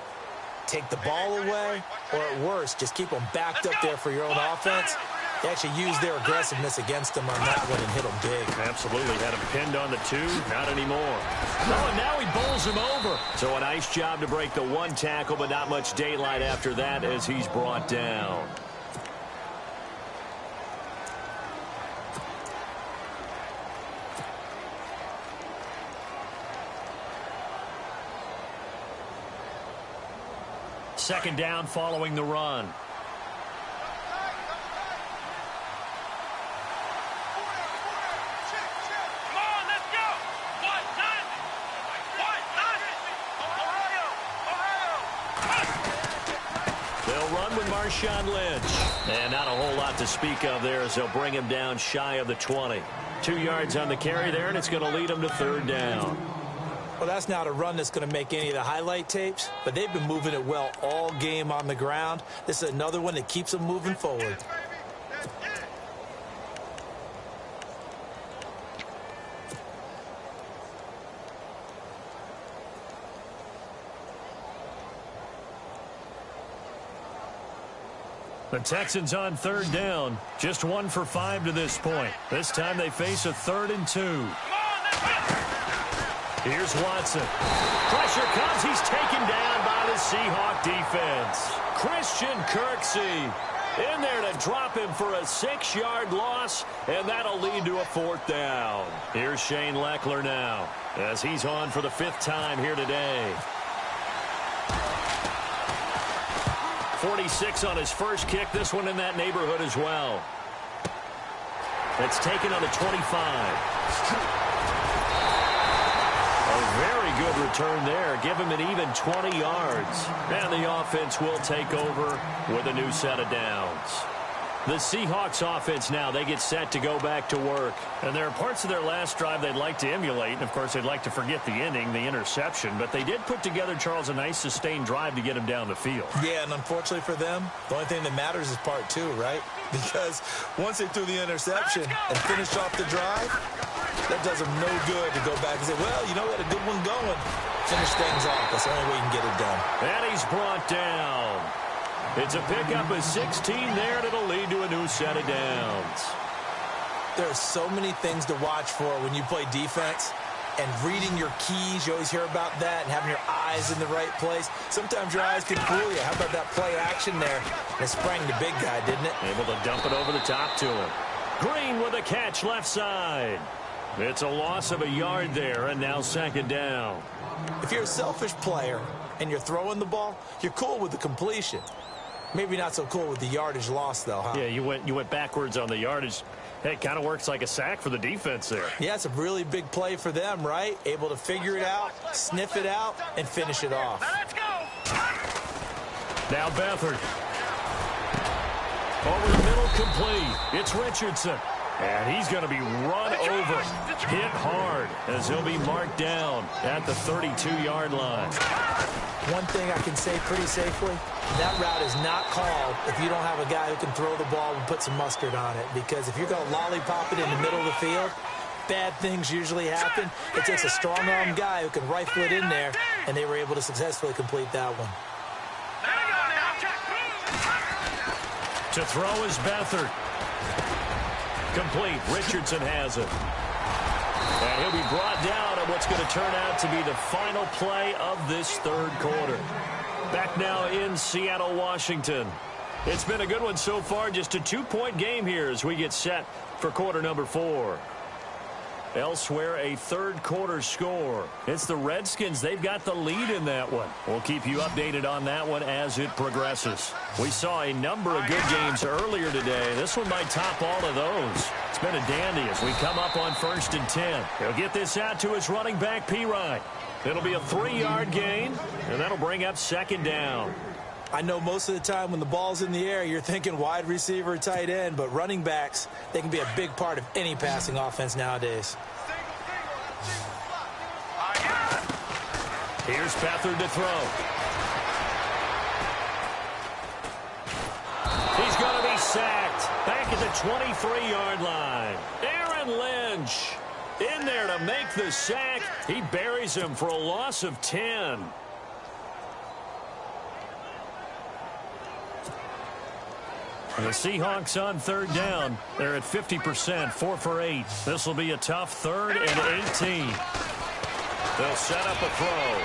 take the ball away, or at worst, just keep them backed up there for your own offense. They actually used their aggressiveness against them on that one and hit them big. Absolutely. Had him pinned on the 2. Not anymore. Oh, and now he bowls him over. So a nice job to break the 1 tackle, but not much daylight after that as he's brought down. Second down following the run. They'll run with Marshawn Lynch. And not a whole lot to speak of there as they'll bring him down shy of the 20. 2 yards on the carry there, and it's going to lead them to third down. Well, that's not a run that's going to make any of the highlight tapes, but they've been moving it well all game on the ground. This is another one that keeps them moving forward. The Texans on third down. Just 1 for 5 to this point. This time they face a 3rd and 2. Here's Watson. Pressure comes. He's taken down by the Seahawk defense. Christian Kirksey in there to drop him for a 6-yard loss, and that'll lead to a 4th down. Here's Shane Leckler now as he's on for the 5th time here today. 46 on his first kick. This one in that neighborhood as well. It's taken on the 25. A very good return there. Give him an even 20 yards. And the offense will take over with a new set of downs. The Seahawks offense now, they get set to go back to work. And there are parts of their last drive they'd like to emulate. And, of course, they'd like to forget the ending, the interception. But they did put together, Charles, a nice sustained drive to get him down the field. Yeah, and unfortunately for them, the only thing that matters is part 2, right? Because once they threw the interception and finished off the drive, that does them no good to go back and say, well, you know, we had a good one going. Finish things off. That's the only way you can get it done. And he's brought down. It's a pickup of 16 there, and it'll lead to a new set of downs. There are so many things to watch for when you play defense. And reading your keys, you always hear about that, and having your eyes in the right place. Sometimes your eyes can fool you. How about that play action there? And it sprang the big guy, didn't it? Able to dump it over the top to him. Green with a catch left side. It's a loss of a yard there, and now 2nd down. If you're a selfish player and you're throwing the ball, you're cool with the completion. Maybe not so cool with the yardage loss, though, huh? Yeah, you went backwards on the yardage. Hey, it kind of works like a sack for the defense there. Yeah, it's a really big play for them, right? Able to figure it out, sniff it out, and finish it off. Let's go. Now Beathard. Over the middle, complete. It's Richardson. And he's going to be run over, hit hard, as he'll be marked down at the 32-yard line. One thing I can say pretty safely, that route is not called if you don't have a guy who can throw the ball and put some mustard on it. Because if you're going to lollipop it in the middle of the field, bad things usually happen. It takes a strong-arm guy who can rifle it in there, and they were able to successfully complete that one. To throw is Beathard. Complete. Richardson has it. And he'll be brought down on what's going to turn out to be the final play of this 3rd quarter. Back now in Seattle, Washington. It's been a good one so far. Just a 2-point game here as we get set for quarter number 4. Elsewhere, a 3rd quarter score. It's the Redskins. They've got the lead in that one. We'll keep you updated on that one as it progresses. We saw a number of good games earlier today. This one might top all of those. It's been a dandy as we come up on 1st and 10. He'll get this out to his running back, Pirine. It'll be a 3-yard gain, and that'll bring up 2nd down. I know most of the time when the ball's in the air, you're thinking wide receiver, tight end, but running backs, they can be a big part of any passing offense nowadays. Here's Beathard to throw. He's going to be sacked back at the 23-yard line. Aaron Lynch in there to make the sack. He buries him for a loss of 10. And the Seahawks on 3rd down. They're at 50%, 4 for 8. This will be a tough 3rd and 18. They'll set up a throw.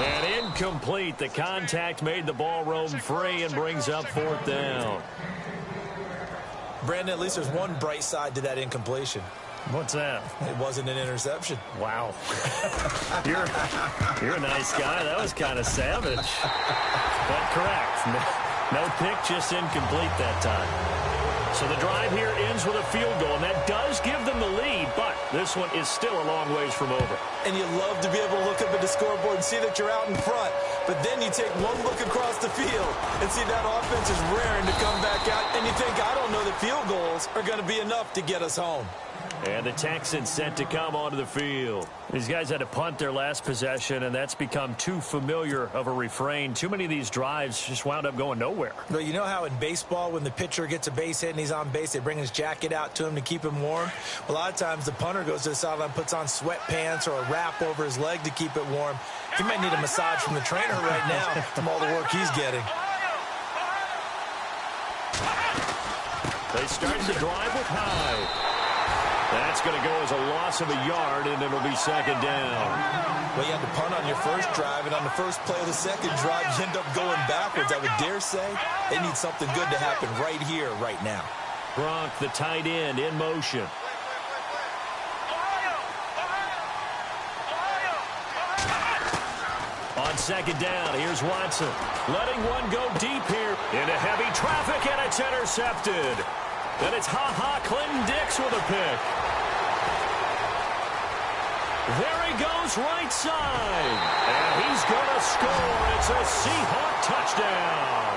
And incomplete. The contact made the ball roam free and brings up 4th down. Brandon, at least there's one bright side to that incompletion. What's that? It wasn't an interception. Wow. You're a nice guy. That was kind of savage. But correct. No pick, just incomplete that time. So the drive here ends with a field goal, and that does give them the lead, but this one is still a long ways from over. And you love to be able to look up at the scoreboard and see that you're out in front. But then you take one look across the field and see that offense is raring to come back out, and you think, I don't know that field goals are going to be enough to get us home. And the Texans set to come onto the field. These guys had to punt their last possession, and that's become too familiar of a refrain. Too many of these drives just wound up going nowhere. Well, you know how in baseball, when the pitcher gets a base hit and he's on base, they bring his jacket out to him to keep him warm? Well, a lot of times the punter goes to the sideline, puts on sweatpants or a wrap over his leg to keep it warm. He might need a massage from the trainer right now from all the work he's getting. They start the drive with Hyde. That's going to go as a loss of a yard, and it'll be second down. Well, you had to punt on your first drive, and on the first play of the second drive, you end up going backwards. I would dare say they need something good to happen right here, right now. Gronk, the tight end, in motion. On second down, here's Watson. Letting one go deep here into heavy traffic, and it's intercepted. Then it's Clinton Dix with a pick. There he goes right side. And he's going to score. It's a Seahawk touchdown.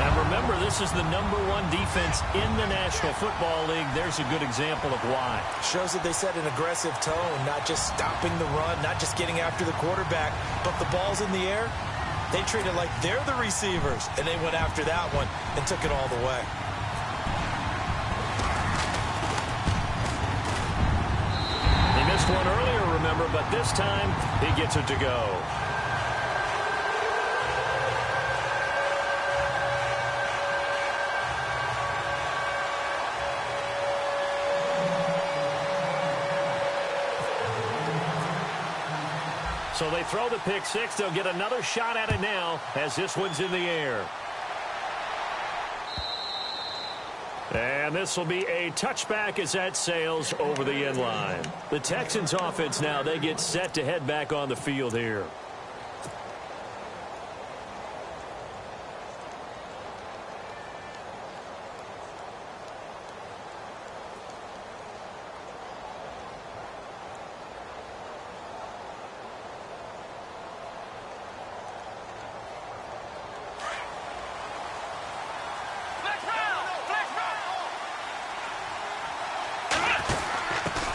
And remember, this is the #1 defense in the National Football League. There's a good example of why. Shows that they set an aggressive tone, not just stopping the run, not just getting after the quarterback, but the ball's in the air. They treat it like they're the receivers, and they went after that one and took it all the way. He missed one earlier, remember, but this time he gets it to go. So they throw the pick six. They'll get another shot at it now as this one's in the air. And this will be a touchback as that sails over the end line. The Texans offense now, they get set to head back on the field here.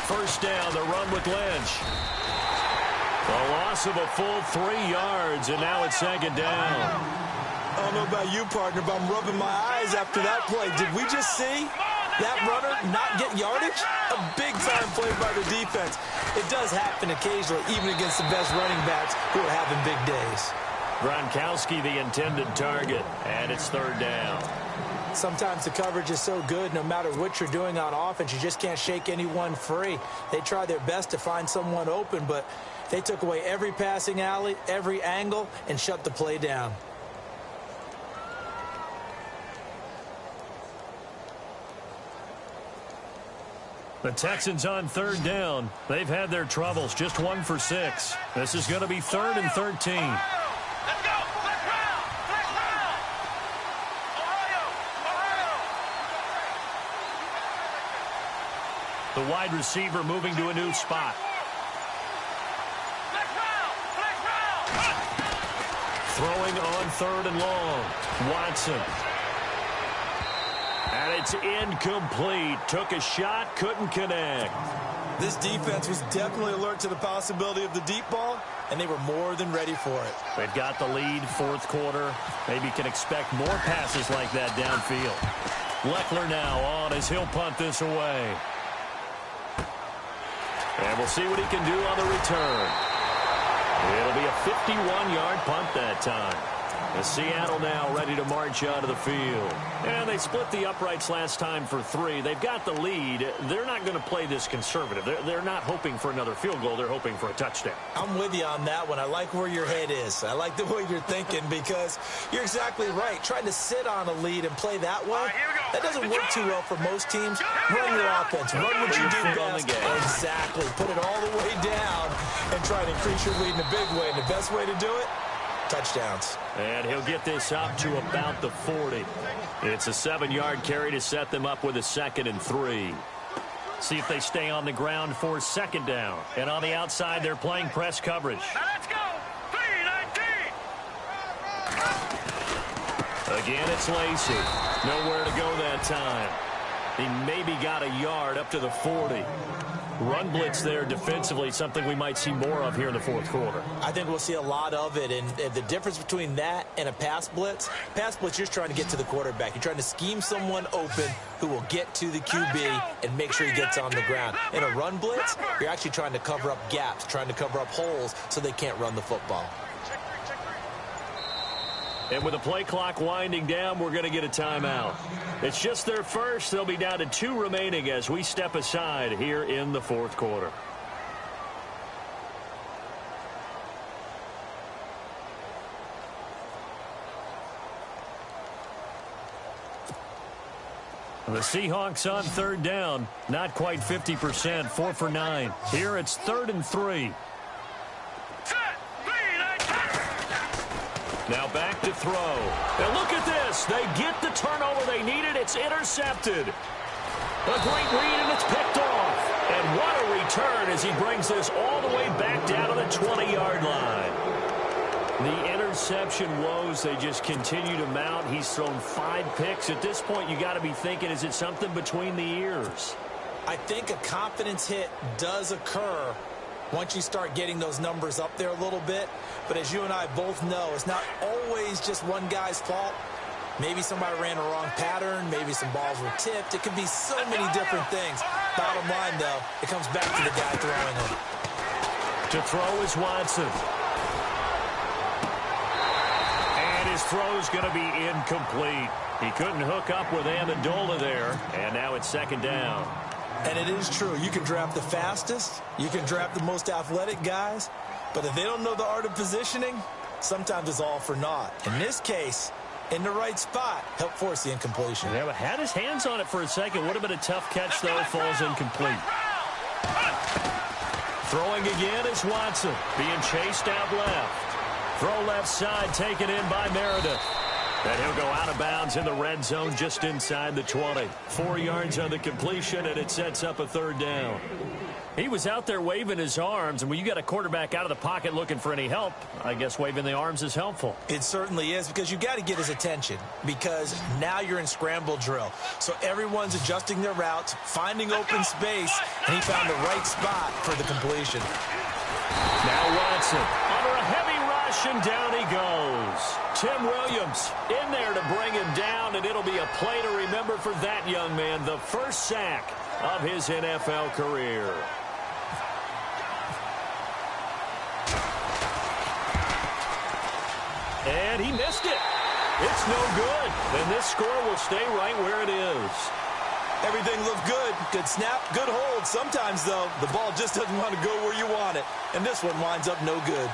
First down, the run with Lynch. A loss of a full 3 yards, and now it's second down. I don't know about you, partner, but I'm rubbing my eyes after that play. Did we just see that runner not get yardage? A big-time play by the defense. It does happen occasionally, even against the best running backs who are having big days. Gronkowski, the intended target, and it's third down. Sometimes the coverage is so good, no matter what you're doing on offense, you just can't shake anyone free. They try their best to find someone open, but they took away every passing alley, every angle, and shut the play down. The Texans on third down. They've had their troubles, just 1 for 6. This is going to be 3rd and 13. The wide receiver moving to a new spot. Throwing on 3rd and long. Watson. And it's incomplete. Took a shot, couldn't connect. This defense was definitely alert to the possibility of the deep ball, and they were more than ready for it. They've got the lead, 4th quarter. Maybe can expect more passes like that downfield. Leckler now on as he'll punt this away. And we'll see what he can do on the return. It'll be a 51-yard punt that time. As Seattle now ready to march out of the field. And they split the uprights last time for 3. They've got the lead. They're not going to play this conservative. They're not hoping for another field goal. They're hoping for a touchdown. I'm with you on that one. I like where your head is. I like the way you're thinking because you're exactly right. Trying to sit on a lead and play that way, that doesn't work too well for most teams. Run your offense. Run what you do best. Exactly. Put it all the way down and try to increase your lead in a big way. And the best way to do it, touchdowns. And he'll get this up to about the 40. It's a 7-yard carry to set them up with a 2nd and 3. See if they stay on the ground for second down. And on the outside, they're playing press coverage. Now let's go. Again, it's Lacey. Nowhere to go that time. He maybe got a yard up to the 40. Run blitz there defensively, something we might see more of here in the fourth quarter. I think we'll see a lot of it, and the difference between that and a pass blitz, you're just trying to get to the quarterback. You're trying to scheme someone open who will get to the QB and make sure he gets on the ground. In a run blitz, you're actually trying to cover up gaps, trying to cover up holes so they can't run the football. And with the play clock winding down, we're going to get a timeout. It's just their first. They'll be down to 2 remaining as we step aside here in the fourth quarter. The Seahawks on third down. Not quite 50%, 4 for 9. Here it's 3rd and 3. Now back to throw. And look at this. They get the turnover they needed. It's intercepted. A great read, and it's picked off. And what a return as he brings this all the way back down to the 20-yard line. The interception woes, they just continue to mount. He's thrown 5 picks. At this point, you got to be thinking, is it something between the ears? I think a confidence hit does occur once you start getting those numbers up there a little bit. But as you and I both know, it's not always just one guy's fault. Maybe somebody ran a wrong pattern. Maybe some balls were tipped. It could be so many different things. Bottom line, though, it comes back to the guy throwing them. To throw is Watson. And his throw's going to be incomplete. He couldn't hook up with Amendola there. And now it's 2nd down. And it is true. You can draft the fastest. You can draft the most athletic guys. But if they don't know the art of positioning, sometimes it's all for naught. In this case, in the right spot, helped force the incompletion. Yeah, but had his hands on it for a second. Would have been a tough catch, though. Falls incomplete. Throwing again is Watson. Being chased out left. Throw left side, taken in by Meredith. And he'll go out of bounds in the red zone just inside the 20. 4 yards on the completion, and it sets up a 3rd down. He was out there waving his arms, and when you got a quarterback out of the pocket looking for any help, I guess waving the arms is helpful. It certainly is, because you got to get his attention, because now you're in scramble drill. So everyone's adjusting their routes, finding open space, and he found the right spot for the completion. Now Watson under a heavy rush, and down he goes. Tim Williams in there to bring him down, and it'll be a play to remember for that young man. The first sack of his NFL career. And he missed it. It's no good. And this score will stay right where it is. Everything looked good. Good snap, good hold. Sometimes, though, the ball just doesn't want to go where you want it. And this one winds up no good.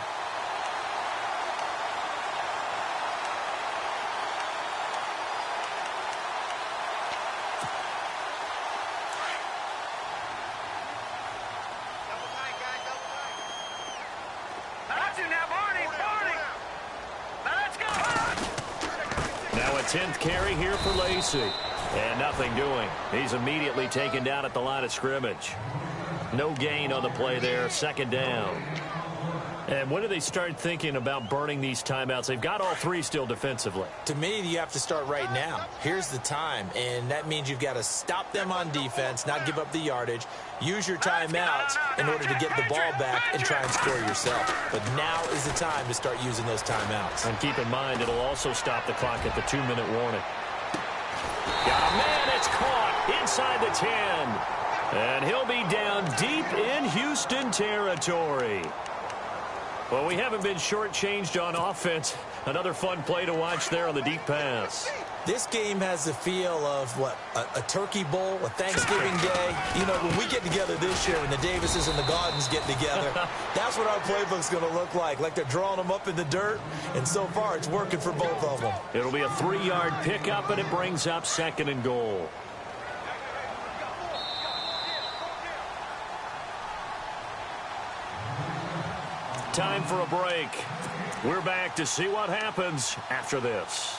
Now a 10th carry here for Lacey. And nothing doing. He's immediately taken down at the line of scrimmage. No gain on the play there. 2nd down. And when do they start thinking about burning these timeouts? They've got all 3 still defensively. To me, you have to start right now. Here's the time, and that means you've got to stop them on defense, not give up the yardage, use your timeouts in order to get the ball back and try and score yourself. But now is the time to start using those timeouts. And keep in mind, it'll also stop the clock at the 2-minute warning. Got a man, it's caught inside the 10. And he'll be down deep in Houston territory. Well, we haven't been shortchanged on offense. Another fun play to watch there on the deep pass. This game has the feel of, what, a turkey bowl, a Thanksgiving day. You know, when we get together this year, when the Davises and the Gardens get together, that's what our playbook's going to look like they're drawing them up in the dirt, and so far it's working for both of them. It'll be a 3-yard pickup, and it brings up 2nd and goal. Time for a break. We're back to see what happens after this.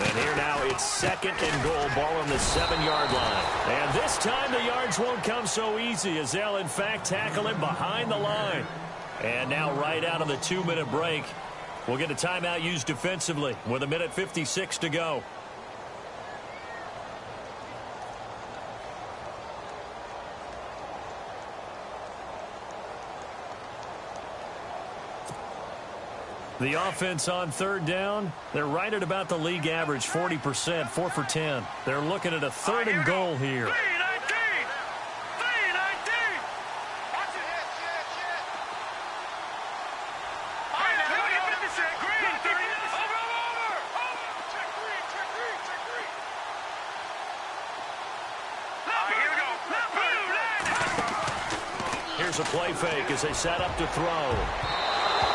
And here now it's 2nd and goal, ball on the 7-yard line. And this time the yards won't come so easy as they'll in fact tackle him behind the line. And now right out of the 2-minute break, we'll get a timeout used defensively with 1:56 to go. The offense on 3rd down, they're right at about the league average, 40%, 4 for 10. They're looking at a 3rd and goal here. Here's a play fake as they set up to throw.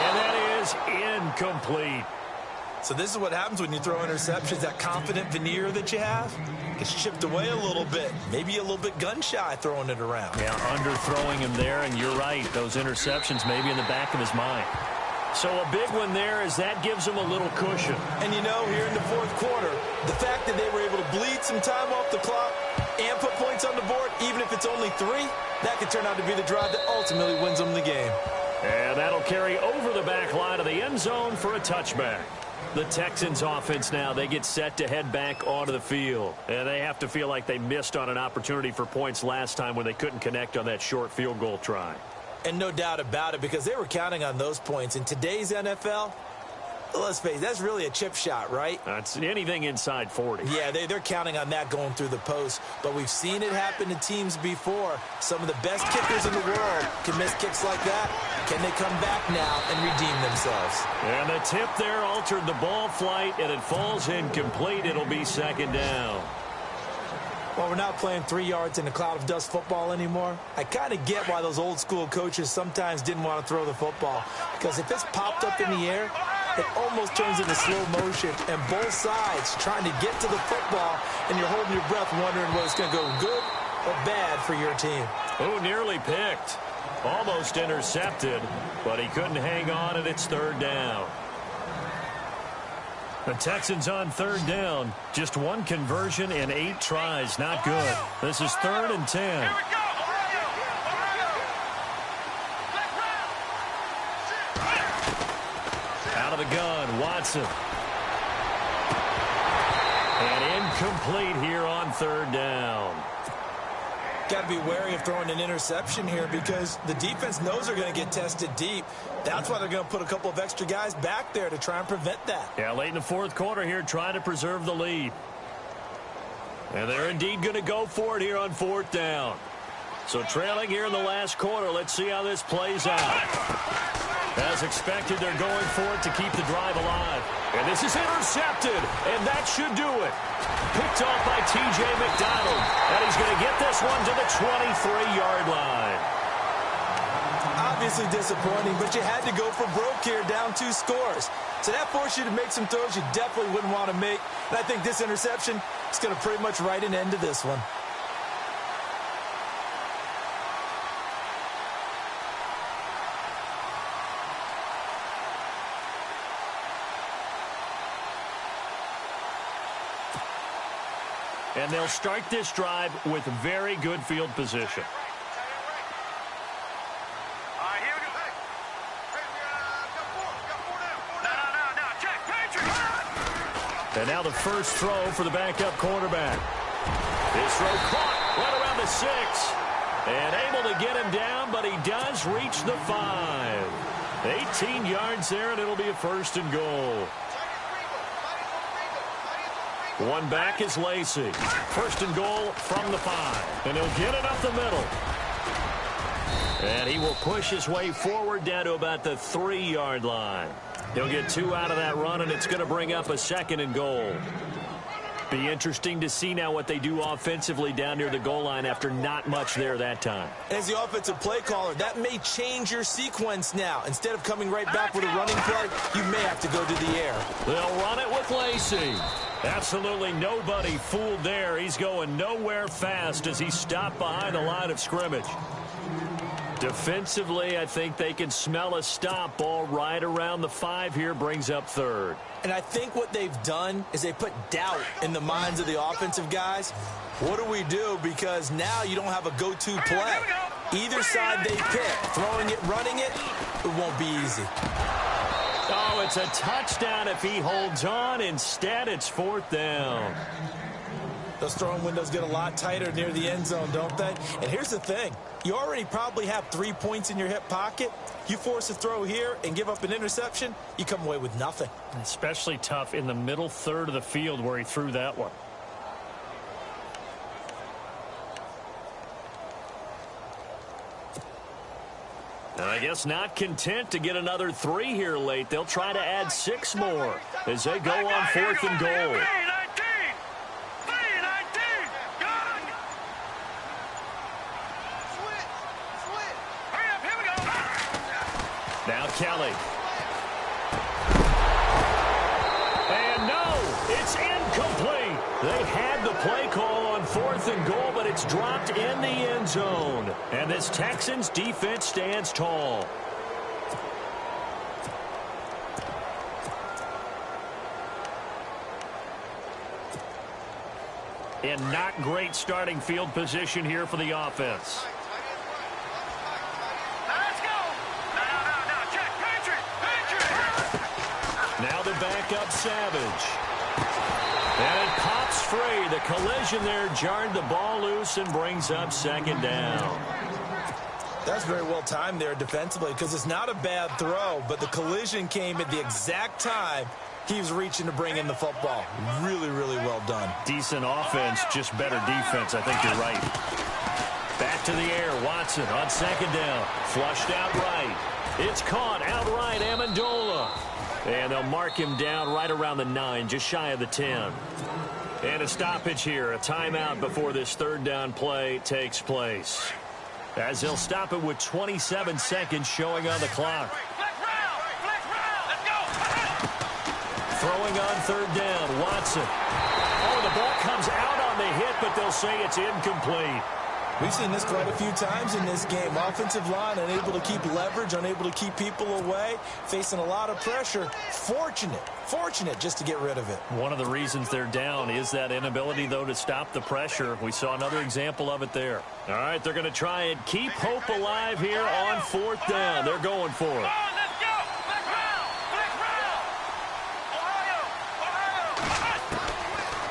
And that is incomplete. So this is what happens when you throw interceptions. That confident veneer that you have gets chipped away a little bit. Maybe a little bit gun-shy throwing it around. Yeah, underthrowing him there, and you're right. Those interceptions maybe in the back of his mind. So a big one there as that gives him a little cushion. And you know, here in the 4th quarter, the fact that they were able to bleed some time off the clock and put points on the board, even if it's only 3, that could turn out to be the drive that ultimately wins them the game. And that'll carry over the back line of the end zone for a touchback. The Texans offense now, they get set to head back onto the field. And they have to feel like they missed on an opportunity for points last time when they couldn't connect on that short field goal try. And no doubt about it, because they were counting on those points. In today's NFL, let's face it, that's really a chip shot, right? That's anything inside 40. Yeah, they're counting on that going through the post. But we've seen it happen to teams before. Some of the best kickers in the world can miss kicks like that. Can they come back now and redeem themselves? And the tip there altered the ball flight, and it falls incomplete. It'll be 2nd down. Well, we're not playing 3 yards in a cloud of dust football anymore. I kind of get why those old school coaches sometimes didn't want to throw the football. Because if it's popped up in the air, it almost turns into slow motion. And both sides trying to get to the football, and you're holding your breath wondering whether it's going to go good or bad for your team. Oh, nearly picked. Almost intercepted, but he couldn't hang on, and it's 3rd down. The Texans on 3rd down. Just 1 conversion in 8 tries. Not good. This is 3rd and 10. Out of the gun, Watson. And incomplete here on 3rd down. Got to be wary of throwing an interception here because the defense knows they're going to get tested deep. That's why they're going to put a couple of extra guys back there to try and prevent that. Yeah, late in the 4th quarter here, trying to preserve the lead. And they're indeed going to go for it here on 4th down. So trailing here in the last quarter, let's see how this plays out. As expected, they're going for it to keep the drive alive. And this is intercepted, and that should do it. Picked off by T.J. McDonald, and he's going to get this one to the 23-yard line. Obviously disappointing, but you had to go for broke here, down 2 scores. So that forced you to make some throws you definitely wouldn't want to make. And I think this interception is going to pretty much write an end to this one. And they'll start this drive with very good field position. And now the first throw for the backup quarterback. This throw caught right around the 6. And able to get him down, but he does reach the 5. 18 yards there, and it'll be a 1st and goal. One back is Lacey. 1st and goal from the 5. And he'll get it up the middle. And he will push his way forward down to about the 3-yard line. He'll get 2 out of that run, and it's going to bring up a 2nd and goal. Be interesting to see now what they do offensively down near the goal line after not much there that time. As the offensive play caller, that may change your sequence now. Instead of coming right back with a running play, you may have to go to the air. They'll run it with Lacey. Absolutely nobody fooled there. He's going nowhere fast as he stopped behind the line of scrimmage. Defensively, I think they can smell a stop. Ball right around the 5 here, brings up third. And I think what they've done is they put doubt in the minds of the offensive guys. What do we do? Because now you don't have a go-to play. Either side they pick, throwing it, running it, it won't be easy. Oh, it's a touchdown if he holds on. Instead, it's 4th down. Those throwing windows get a lot tighter near the end zone, don't they? And here's the thing. You already probably have 3 points in your hip pocket. You force a throw here and give up an interception, you come away with nothing. Especially tough in the middle third of the field where he threw that one. I guess not content to get another 3 here late. They'll try to add 6 more as they go on 4th and goal. Now Kelly. And no, it's incomplete. They had the play call on 4th and goal, but it's dropped in the end zone. And this Texans defense stands tall. And not great starting field position here for the offense. Now the backup Savage. And it pops free. The collision there jarred the ball loose and brings up 2nd down. That's very well timed there defensively because it's not a bad throw, but the collision came at the exact time he was reaching to bring in the football. Really, really well done. Decent offense, just better defense. I think you're right. Back to the air. Watson on 2nd down. Flushed out right. It's caught outright. Amendola. And they'll mark him down right around the 9, just shy of the 10. And a stoppage here, a timeout before this 3rd down play takes place. As they'll stop it with 27 seconds showing on the clock. Throwing on 3rd down, Watson. Oh, the ball comes out on the hit, but they'll say it's incomplete. We've seen this quite a few times in this game. Offensive line unable to keep leverage, unable to keep people away, facing a lot of pressure. Fortunate just to get rid of it. One of the reasons they're down is that inability, though, to stop the pressure. We saw another example of it there. All right, they're going to try and keep hope alive here on 4th down. They're going for it.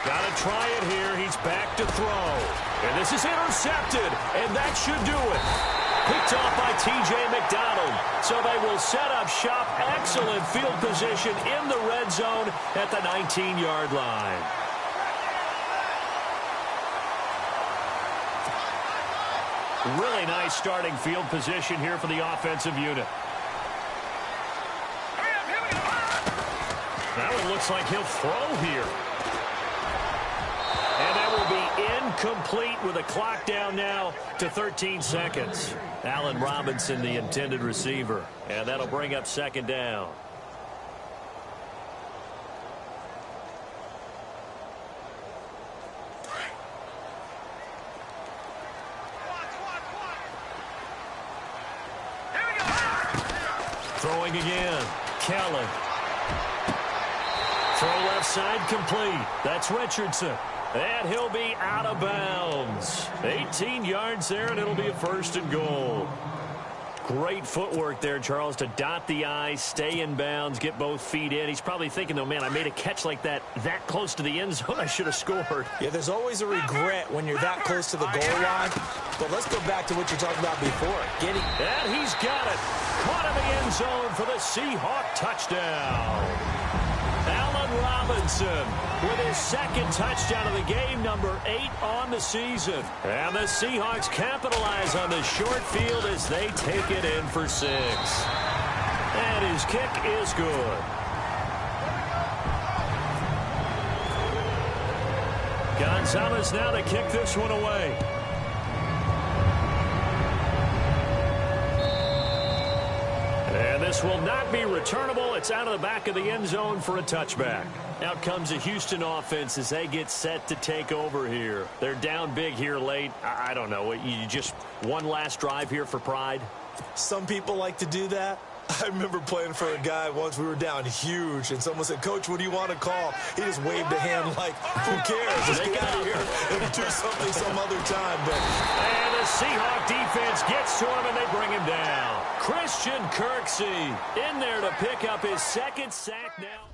Got to try it here. He's back to throw. And this is intercepted, and that should do it. Picked off by T.J. McDonald. So they will set up shop. Excellent field position in the red zone at the 19-yard line. Really nice starting field position here for the offensive unit. That one looks like he'll throw here. And that will be incomplete with a clock down now to 13 seconds. Allen Robinson, the intended receiver. And that'll bring up 2nd down. Throwing again. Kelly. Throw left side complete. That's Richardson. And he'll be out of bounds. 18 yards there, and it'll be a 1st and goal. Great footwork there, Charles, to dot the I, stay in bounds, get both feet in. He's probably thinking, though, man, I made a catch like that close to the end zone. I should have scored. Yeah, there's always a regret when you're that close to the goal line. But let's go back to what you talked about before. And he's got it. Caught in the end zone for the Seahawk touchdown. Allen Robinson with his 2nd touchdown of the game, number 8 on the season. And the Seahawks capitalize on the short field as they take it in for 6. And his kick is good. Gonzalez now to kick this one away. And this will not be returnable. It's out of the back of the end zone for a touchback. Out comes the Houston offense as they get set to take over here. They're down big here late. I don't know. You just one last drive here for pride? Some people like to do that. I remember playing for a guy once. We were down huge, and someone said, "Coach, what do you want to call?" He just waved a hand like, "Who cares? Let's get out of here and do something some other time." But and the Seahawk defense gets to him, and they bring him down. Christian Kirksey in there to pick up his second sack now.